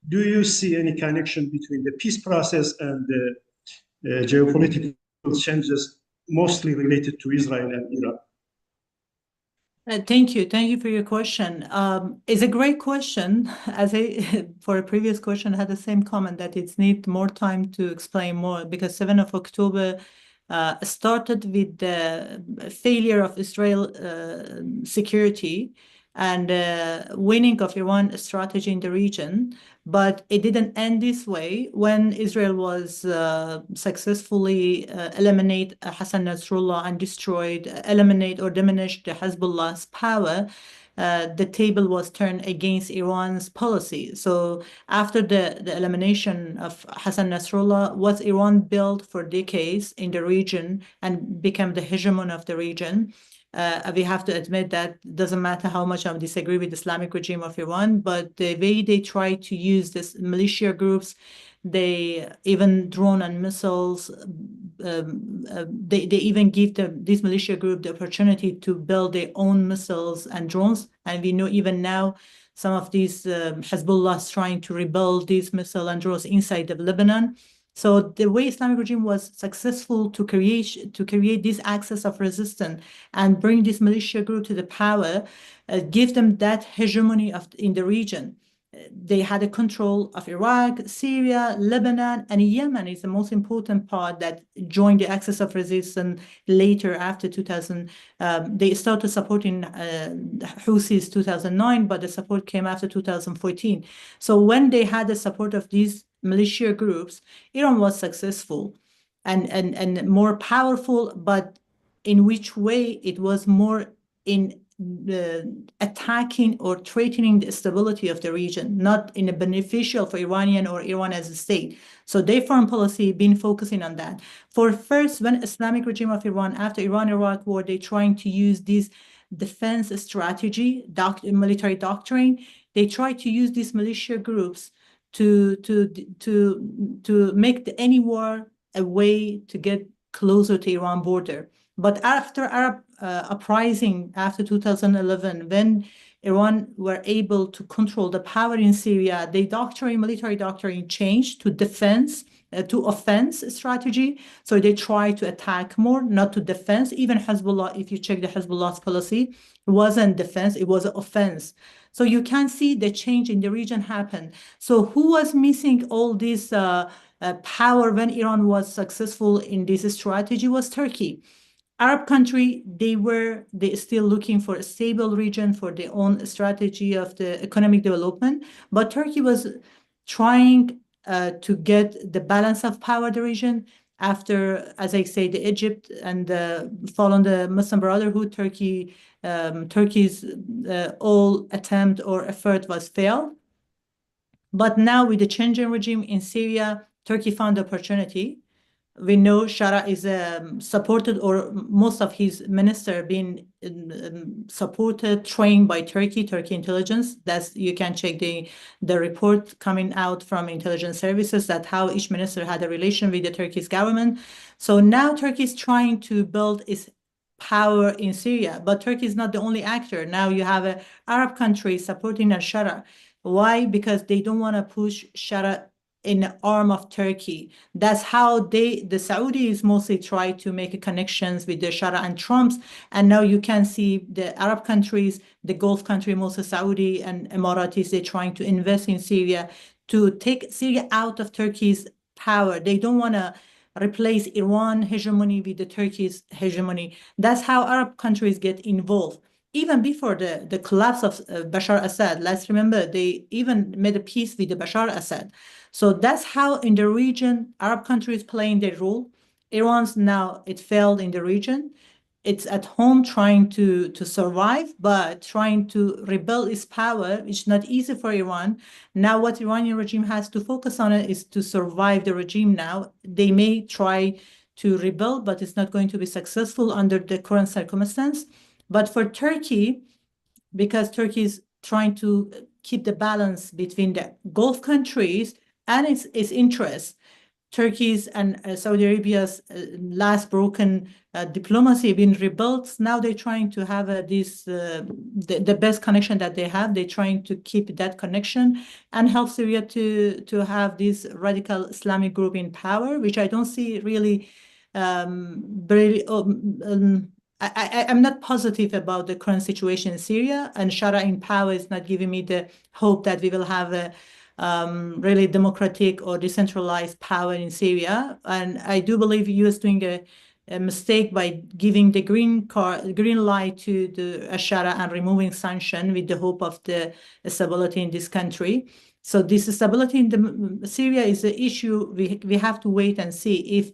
[SPEAKER 8] Do you see any connection between the peace process and the geopolitical changes mostly related to Israel and Iran?
[SPEAKER 10] Thank you for your question. It's a great question. As for a previous question, I had the same comment that it needs more time to explain more, because 7th of October started with the failure of Israel security and winning of Iran strategy in the region. But it didn't end this way. When Israel was successfully eliminate Hassan Nasrallah and eliminate or diminish the Hezbollah's power, the table was turned against Iran's policy. So after the elimination of Hassan Nasrallah, what Iran built for decades in the region and became the hegemon of the region, we have to admit that doesn't matter how much I disagree with the Islamic regime of Iran, but the way they try to use this militia groups, they even drone and missiles, they even give this militia group the opportunity to build their own missiles and drones. And we know even now some of these Hezbollah is trying to rebuild these missile and drones inside of Lebanon. So the way Islamic regime was successful to create this axis of resistance and bring this militia group to the power, give them that hegemony in the region. They had a control of Iraq, Syria, Lebanon, and Yemen is the most important part that joined the axis of resistance later after 2000. They started supporting Houthis 2009, but the support came after 2014. So when they had the support of these militia groups, Iran was successful and more powerful, but in which way? It was more in attacking or threatening the stability of the region, not in a beneficial for Iranian or Iran as a state. So their foreign policy been focusing on that. For first, when Islamic regime of Iran, after Iran-Iraq war, they trying to use this defense strategy, military doctrine, they try to use these militia groups to make any war a way to get closer to Iran border. But after Arab uprising after 2011, when Iran were able to control the power in Syria, the military doctrine changed to defense, to offense strategy. So they try to attack more, not to defense. Even Hezbollah, if you check the Hezbollah's policy, it wasn't defense, it was offense. So you can see the change in the region happen. So who was missing all this power when Iran was successful in this strategy was Turkey. Arab country, they still looking for a stable region for their own strategy of the economic development. But Turkey was trying to get the balance of power in the region after, as I say, the Egypt and fall on the Muslim Brotherhood. Turkey's all attempt or effort was failed. But now with the changing regime in Syria, Turkey found opportunity. We know Shara is supported, or most of his minister being supported, trained by Turkey intelligence. That's, you can check the report coming out from intelligence services, that how each minister had a relation with the Turkish government. So now Turkey is trying to build its power in Syria, but Turkey is not the only actor. Now you have an Arab country supporting Shara. Why? Because they don't want to push Shara in arm of Turkey. That's how the Saudis mostly try to make connections with the Shara and Trumps. And now you can see the Arab countries, the Gulf country, mostly Saudi and Emiratis, they're trying to invest in Syria to take Syria out of Turkey's power. They don't want to replace Iran hegemony with the Turkey's hegemony. That's how Arab countries get involved. Even before the collapse of Bashar Assad, let's remember, they even made a peace with the Bashar Assad. So that's how in the region, Arab countries playing their role. Iran's now, it failed in the region. It's at home trying to survive, but trying to rebuild its power, which is not easy for Iran. Now what Iranian regime has to focus on it is to survive the regime now. They may try to rebuild, but it's not going to be successful under the current circumstance. But for Turkey, because Turkey is trying to keep the balance between the Gulf countries and its interests, Turkey's and Saudi Arabia's last broken diplomacy been rebuilt. Now they're trying to have the best connection that they have. They're trying to keep that connection and help Syria to have this radical Islamic group in power, which I don't see really very. I'm not positive about the current situation in Syria, and Shara in power is not giving me the hope that we will have a really democratic or decentralized power in Syria. And I do believe the US doing a mistake by giving the green light to the Shara and removing sanction with the hope of the stability in this country. So this stability in Syria is an issue. We have to wait and see. If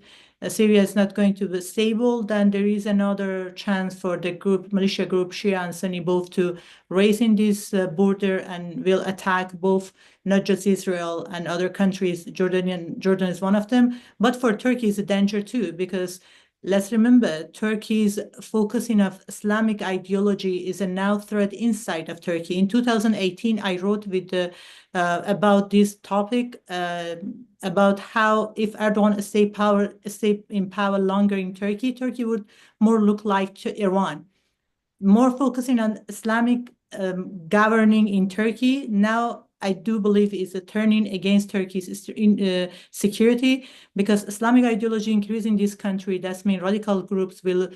[SPEAKER 10] Syria is not going to be stable, then there is another chance for the militia group, Shia and Sunni, both to raise in this border and will attack both, not just Israel and other countries. Jordan is one of them. But for Turkey is a danger too, because let's remember, Turkey's focusing of Islamic ideology is a now threat inside of Turkey. In 2018, I wrote with about this topic, about how if Erdogan stay in power longer in Turkey, Turkey would more look like Iran, more focusing on Islamic governing in Turkey. Now I do believe is a turning against Turkey's security, because Islamic ideology increasing in this country. That means radical groups will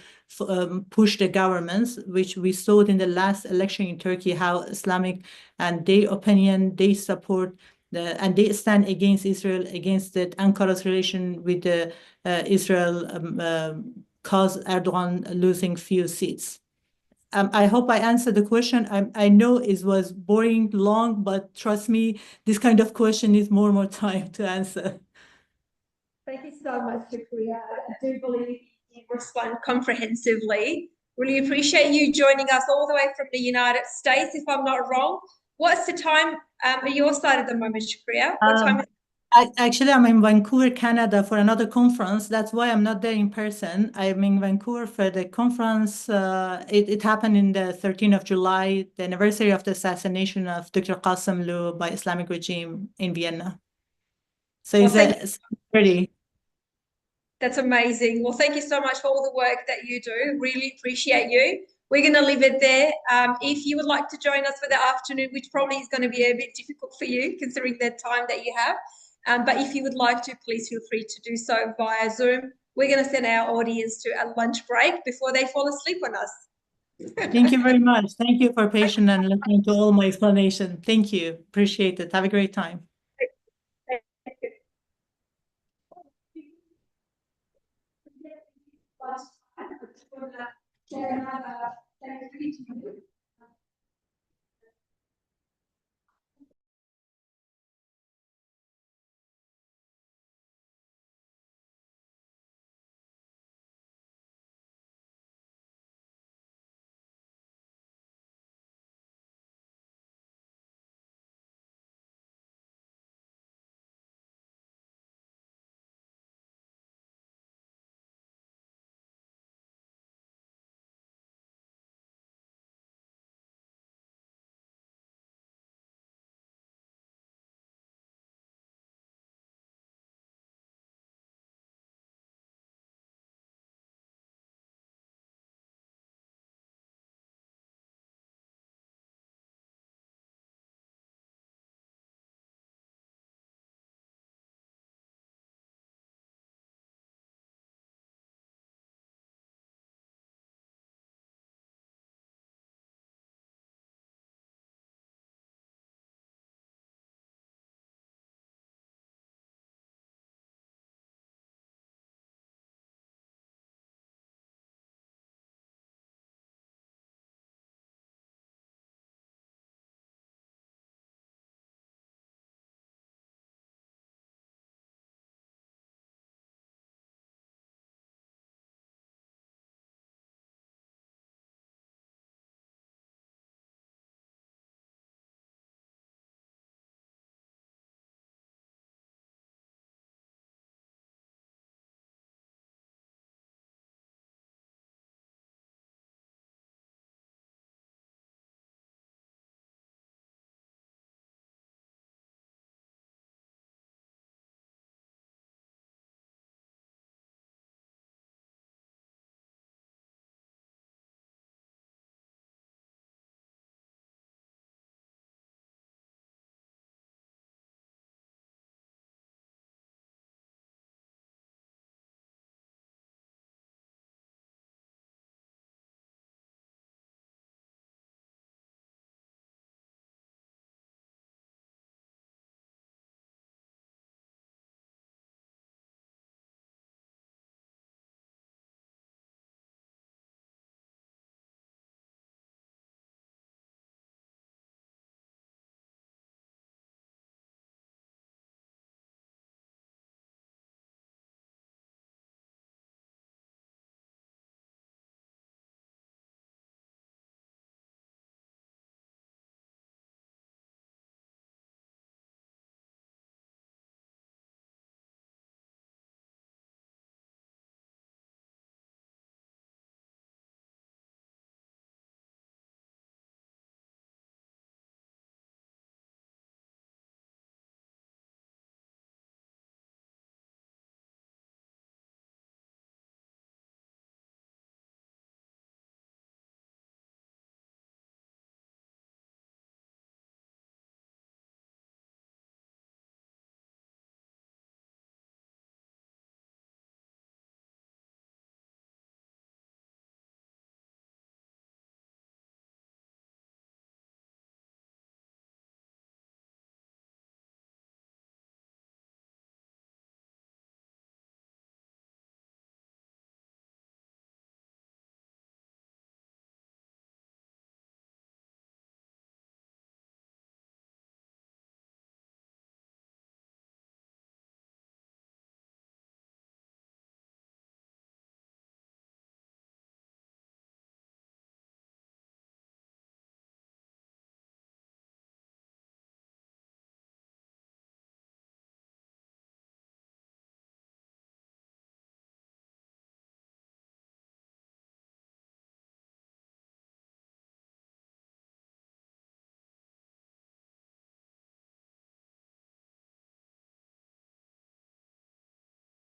[SPEAKER 10] push the governments, which we saw in the last election in Turkey, how Islamic and their opinion, they support and they stand against Israel, against the Ankara's relation with Israel, cause Erdogan losing few seats. I hope I answered the question. I know it was boring, long, but trust me, this kind of question needs more and more time to answer.
[SPEAKER 1] Thank you so much, Shukriya. I do believe you respond comprehensively. Really appreciate you joining us all the way from the United States, if I'm not wrong. What's the time at your side at the moment, Shukriya? What time is
[SPEAKER 10] Actually, I'm in Vancouver, Canada for another conference. That's why I'm not there in person. I'm in Vancouver for the conference. It happened in the 13th of July, the anniversary of the assassination of Dr. Qasem Lou by Islamic regime in Vienna. So it's pretty.
[SPEAKER 1] That's amazing. Well, thank you so much for all the work that you do. Really appreciate you. We're going to leave it there. If you would like to join us for the afternoon, which probably is going to be a bit difficult for you considering the time that you have. But if you would like to, please feel free to do so via Zoom. We're going to send our audience to a lunch break before they fall asleep on us.
[SPEAKER 10] Thank you very much. Thank you for patience and listening to all my explanation. Thank you. Appreciate it. Have a great time.
[SPEAKER 1] Thank you.